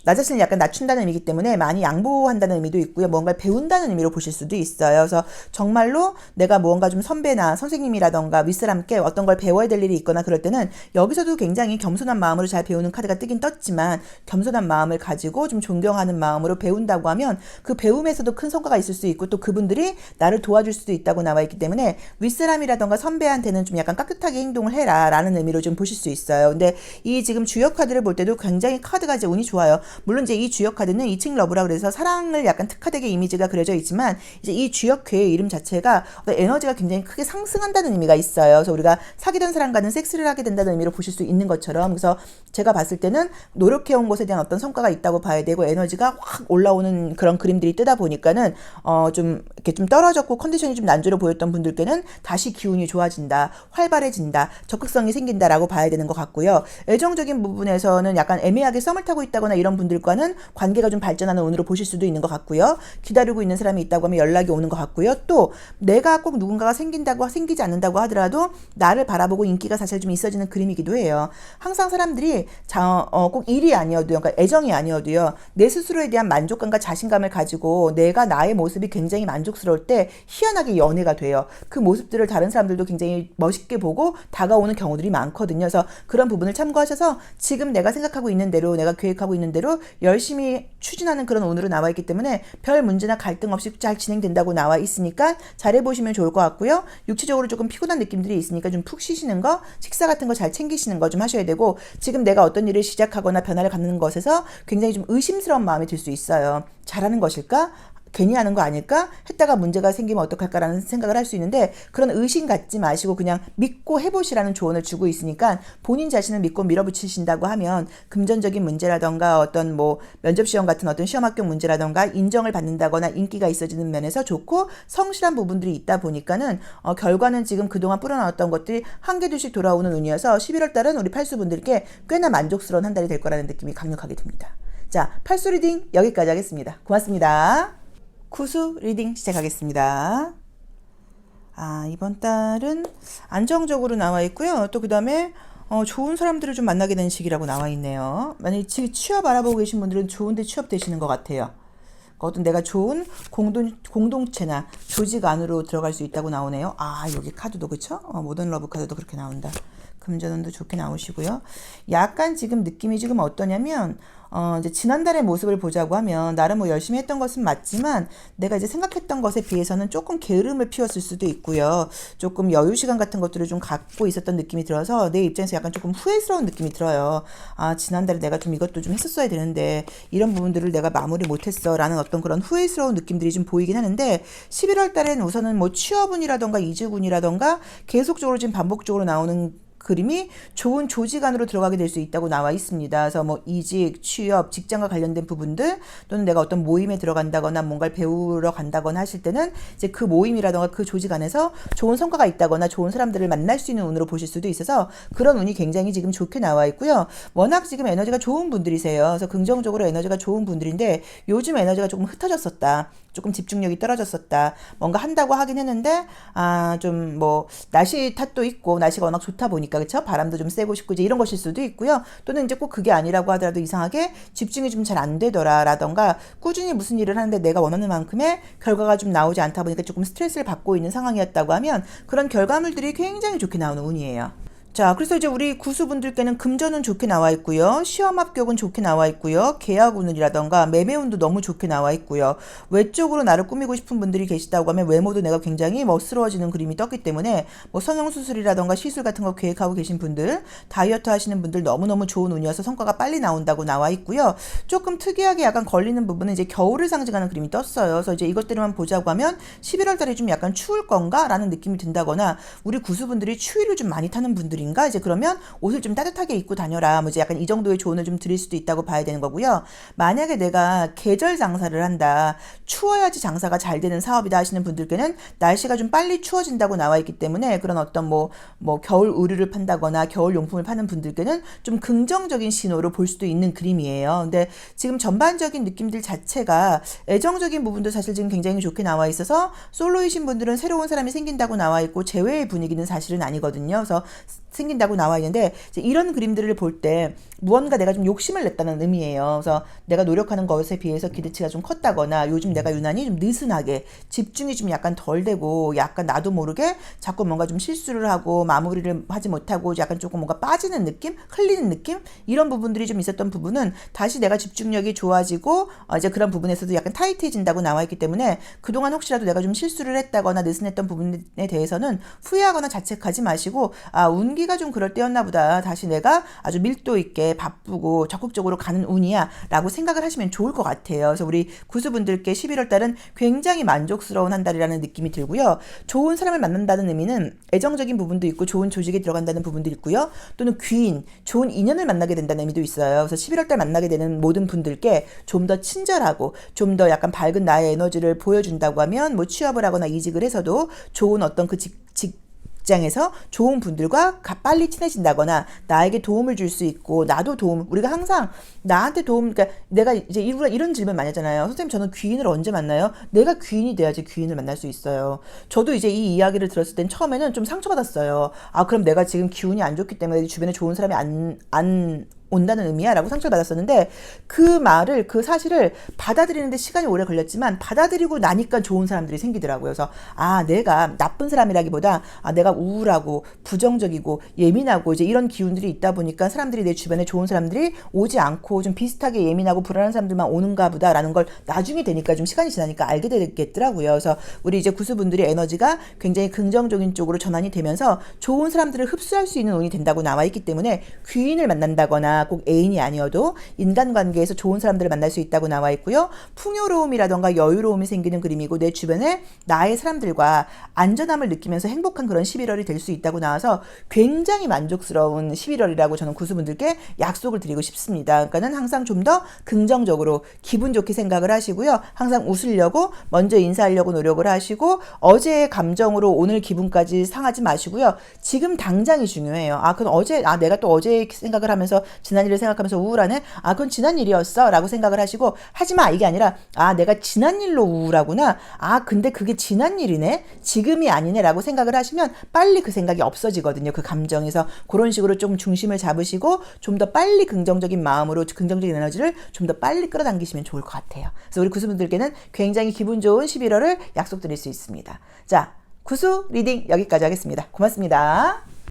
나 자신을 약간 낮춘다는 의미이기 때문에 많이 양보한다는 의미도 있고요. 뭔가를 배운다는 의미로 보실 수도 있어요. 그래서 정말로 내가 무언가 좀 선배나 선생님이라던가 윗사람께 어떤 걸 배워야 될 일이 있거나 그럴 때는 여기서도 굉장히 겸손한 마음으로 잘 배우는 카드가 뜨긴 떴지만 겸손한 마음을 가지고 좀 존경하는 마음으로 배운다고 하면 그 배움에서도 큰 성과가 있을 수 있고 또 그분들이 나를 도와줄 수도 있다고 나와 있기 때문에 윗사람이라던가 선배한테는 좀 약간 깍듯하게 행동을 해라 라는 의미로 좀 보실 수 있어요. 근데 이 지금 주역 카드를 볼 때도 굉장히 카드가 이제 운이 좋아요. 물론 이제 이 주역 카드는 이칭 러브라 그래서 사랑을 약간 특화되게 이미지가 그려져 있지만 이제 이 주역 괴의 이름 자체가 에너지가 굉장히 크게 상승한다는 의미가 있어요. 그래서 우리가 사귀던 사람과는 섹스를 하게 된다는 의미로 보실 수 있는 것처럼 그래서 제가 봤을 때는 노력해온 것에 대한 어떤 성과가 있다고 봐야 되고 에너지가 확 올라오는 그런 그림들이 뜨다 보니까는 좀 이렇게 좀 떨어졌고 컨디션이 좀 난조로 보였던 분들께는 다시 기운이 좋아진다, 활발해진다, 적극성이 생긴다라고 봐야 되는 것 같고요. 애정적인 부분에서는 약간 애매하게 썸을 타고 있다거나 이런 분들과는 관계가 좀 발전하는 운으로 보실 수도 있는 것 같고요. 기다리고 있는 사람이 있다고 하면 연락이 오는 것 같고요. 또 내가 꼭 누군가가 생기지 않는다고 하더라도 나를 바라보고 인기가 사실 좀 있어지는 그림이기도 해요. 항상 사람들이 꼭 일이 아니어도요, 그러니까 애정이 아니어도요, 내 스스로에 대한 만족감과 자신감을 가지고 내가 나의 모습이 굉장히 만족스러울 때 희한하게 연애가 돼요. 그 모습들을 다른 사람들도 굉장히 멋있게 보고 다가오는 경우들이 많거든요. 그래서 그런 부분을 참고하셔서 지금 내가 생각하고 있는 대로 내가 계획하고 있는 대로 열심히 추진하는 그런 운으로 나와 있기 때문에 별 문제나 갈등 없이 잘 진행된다고 나와 있으니까 잘해보시면 좋을 것 같고요. 육체적으로 조금 피곤한 느낌들이 있으니까 좀 푹 쉬시는 거, 식사 같은 거 잘 챙기시는 거 좀 하셔야 되고 지금 내가 어떤 일을 시작하거나 변화를 갖는 것에서 굉장히 좀 의심스러운 마음이 들 수 있어요. 잘하는 것일까? 괜히 하는 거 아닐까? 했다가 문제가 생기면 어떡할까라는 생각을 할 수 있는데 그런 의심 갖지 마시고 그냥 믿고 해보시라는 조언을 주고 있으니까 본인 자신을 믿고 밀어붙이신다고 하면 금전적인 문제라던가 어떤 뭐 면접시험 같은 어떤 시험 합격 문제라던가 인정을 받는다거나 인기가 있어지는 면에서 좋고 성실한 부분들이 있다 보니까는 결과는 지금 그동안 뿌려나왔던 것들이 한 개 둘씩 돌아오는 운이어서 11월 달은 우리 팔수분들께 꽤나 만족스러운 한 달이 될 거라는 느낌이 강력하게 듭니다. 자, 팔수 리딩 여기까지 하겠습니다. 고맙습니다. 구수 리딩 시작하겠습니다. 이번 달은 안정적으로 나와 있고요. 또 그 다음에 좋은 사람들을 좀 만나게 되는 시기라고 나와 있네요. 만약에 지금 취업 알아보고 계신 분들은 좋은데 취업되시는 것 같아요. 어떤 내가 좋은 공동체나 조직 안으로 들어갈 수 있다고 나오네요. 아, 여기 카드도 그쵸? 모던 러브 카드도 그렇게 나온다. 금전운도 좋게 나오시고요. 약간 지금 느낌이 지금 어떠냐면, 이제 지난달의 모습을 보자고 하면, 나름 뭐 열심히 했던 것은 맞지만, 내가 이제 생각했던 것에 비해서는 조금 게으름을 피웠을 수도 있고요. 조금 여유 시간 같은 것들을 좀 갖고 있었던 느낌이 들어서, 내 입장에서 약간 조금 후회스러운 느낌이 들어요. 아, 지난달에 내가 좀 이것도 좀 했었어야 되는데, 이런 부분들을 내가 마무리 못했어. 라는 어떤 그런 후회스러운 느낌들이 좀 보이긴 하는데, 11월 달엔 우선은 뭐 취업운이라던가 이직운이라던가, 계속적으로 지금 반복적으로 나오는 그림이 좋은 조직 안으로 들어가게 될 수 있다고 나와 있습니다. 그래서 뭐 이직, 취업, 직장과 관련된 부분들 또는 내가 어떤 모임에 들어간다거나 뭔가를 배우러 간다거나 하실 때는 이제 그 모임이라던가 그 조직 안에서 좋은 성과가 있다거나 좋은 사람들을 만날 수 있는 운으로 보실 수도 있어서 그런 운이 굉장히 지금 좋게 나와 있고요. 워낙 지금 에너지가 좋은 분들이세요. 그래서 긍정적으로 에너지가 좋은 분들인데 요즘 에너지가 조금 흩어졌었다. 조금 집중력이 떨어졌었다. 뭔가 한다고 하긴 했는데 좀 뭐 날씨 탓도 있고 날씨가 워낙 좋다 보니까 그쵸? 바람도 좀 쐬고 싶고 이제 이런 것일 수도 있고요. 또는 이제 꼭 그게 아니라고 하더라도 이상하게 집중이 좀 잘 안 되더라라던가 꾸준히 무슨 일을 하는데 내가 원하는 만큼의 결과가 좀 나오지 않다 보니까 조금 스트레스를 받고 있는 상황이었다고 하면 그런 결과물들이 굉장히 좋게 나오는 운이에요. 자, 그래서 이제 우리 구수분들께는 금전은 좋게 나와 있고요. 시험 합격은 좋게 나와 있고요. 계약운이라던가 매매운도 너무 좋게 나와 있고요. 외적으로 나를 꾸미고 싶은 분들이 계시다고 하면 외모도 내가 굉장히 멋스러워지는 그림이 떴기 때문에 뭐 성형수술이라던가 시술 같은 거 계획하고 계신 분들, 다이어트 하시는 분들 너무너무 좋은 운이어서 성과가 빨리 나온다고 나와 있고요. 조금 특이하게 약간 걸리는 부분은 이제 겨울을 상징하는 그림이 떴어요. 그래서 이제 이것들만 보자고 하면 11월 달에 좀 약간 추울 건가? 라는 느낌이 든다거나 우리 구수분들이 추위를 좀 많이 타는 분들이 인가 이제 그러면 옷을 좀 따뜻하게 입고 다녀라. 뭐 이제 약간 이 정도의 조언을 좀 드릴 수도 있다고 봐야 되는 거고요. 만약에 내가 계절 장사를 한다. 추워야지 장사가 잘 되는 사업이다 하시는 분들께는 날씨가 좀 빨리 추워진다고 나와 있기 때문에 그런 어떤 뭐 겨울 의류를 판다거나 겨울 용품을 파는 분들께는 좀 긍정적인 신호로 볼 수도 있는 그림이에요. 근데 지금 전반적인 느낌들 자체가 애정적인 부분도 사실 지금 굉장히 좋게 나와 있어서 솔로이신 분들은 새로운 사람이 생긴다고 나와 있고 재회의 분위기는 사실은 아니거든요. 그래서 생긴다고 나와 있는데 이런 그림들을 볼 때 무언가 내가 좀 욕심을 냈다는 의미예요. 그래서 내가 노력하는 것에 비해서 기대치가 좀 컸다거나 요즘 내가 유난히 좀 느슨하게 집중이 좀 약간 덜 되고 약간 나도 모르게 자꾸 뭔가 좀 실수를 하고 마무리를 하지 못하고 약간 조금 뭔가 빠지는 느낌, 흘리는 느낌 이런 부분들이 좀 있었던 부분은 다시 내가 집중력이 좋아지고 이제 그런 부분에서도 약간 타이트해진다고 나와 있기 때문에 그동안 혹시라도 내가 좀 실수를 했다거나 느슨했던 부분에 대해서는 후회하거나 자책하지 마시고 운기가 좀 그럴 때였나 보다. 다시 내가 아주 밀도 있게 바쁘고 적극적으로 가는 운이야 라고 생각을 하시면 좋을 것 같아요. 그래서 우리 구수분들께 11월 달은 굉장히 만족스러운 한 달이라는 느낌이 들고요. 좋은 사람을 만난다는 의미는 애정적인 부분도 있고 좋은 조직에 들어간다는 부분도 있고요. 또는 귀인, 좋은 인연을 만나게 된다는 의미도 있어요. 그래서 11월 달 만나게 되는 모든 분들께 좀 더 친절하고 좀 더 약간 밝은 나의 에너지를 보여준다고 하면 뭐 취업을 하거나 이직을 해서도 좋은 어떤 그 직장에서 좋은 분들과 빨리 친해진다거나 나에게 도움을 줄 수 있고 나도 도움 우리가 항상 나한테 도움 그러니까 내가 이제 이런 질문 많이 하잖아요. 선생님 저는 귀인을 언제 만나요? 내가 귀인이 돼야지 귀인을 만날 수 있어요. 저도 이제 이 이야기를 들었을 땐 처음에는 좀 상처받았어요. 그럼 내가 지금 기운이 안 좋기 때문에 주변에 좋은 사람이 안 온다는 의미야 라고 상처를 받았었는데 그 말을 그 사실을 받아들이는데 시간이 오래 걸렸지만 받아들이고 나니까 좋은 사람들이 생기더라고요. 그래서 내가 나쁜 사람이라기보다 내가 우울하고 부정적이고 예민하고 이제 이런 기운들이 있다 보니까 사람들이 내 주변에 좋은 사람들이 오지 않고 좀 비슷하게 예민하고 불안한 사람들만 오는가 보다라는 걸 나중에 되니까 좀 시간이 지나니까 알게 되겠더라고요. 그래서 우리 이제 구수분들의 에너지가 굉장히 긍정적인 쪽으로 전환이 되면서 좋은 사람들을 흡수할 수 있는 운이 된다고 나와 있기 때문에 귀인을 만난다거나 꼭 애인이 아니어도 인간관계에서 좋은 사람들을 만날 수 있다고 나와 있고요. 풍요로움이라던가 여유로움이 생기는 그림이고 내 주변에 나의 사람들과 안전함을 느끼면서 행복한 그런 11월이 될 수 있다고 나와서 굉장히 만족스러운 11월이라고 저는 구수분들께 약속을 드리고 싶습니다. 그러니까는 항상 좀 더 긍정적으로 기분 좋게 생각을 하시고요. 항상 웃으려고 먼저 인사하려고 노력을 하시고 어제의 감정으로 오늘 기분까지 상하지 마시고요. 지금 당장이 중요해요. 그럼 내가 또 어제 생각을 하면서 지난 일을 생각하면서 우울하네? 아, 그건 지난 일이었어 라고 생각을 하시고, 하지마, 이게 아니라 아, 내가 지난 일로 우울하구나. 아, 근데 그게 지난 일이네? 지금이 아니네 라고 생각을 하시면 빨리 그 생각이 없어지거든요. 그 감정에서. 그런 식으로 좀 중심을 잡으시고 좀 더 빨리 긍정적인 마음으로 긍정적인 에너지를 좀 더 빨리 끌어당기시면 좋을 것 같아요. 그래서 우리 구수분들께는 굉장히 기분 좋은 11월을 약속드릴 수 있습니다. 자, 구수 리딩 여기까지 하겠습니다. 고맙습니다.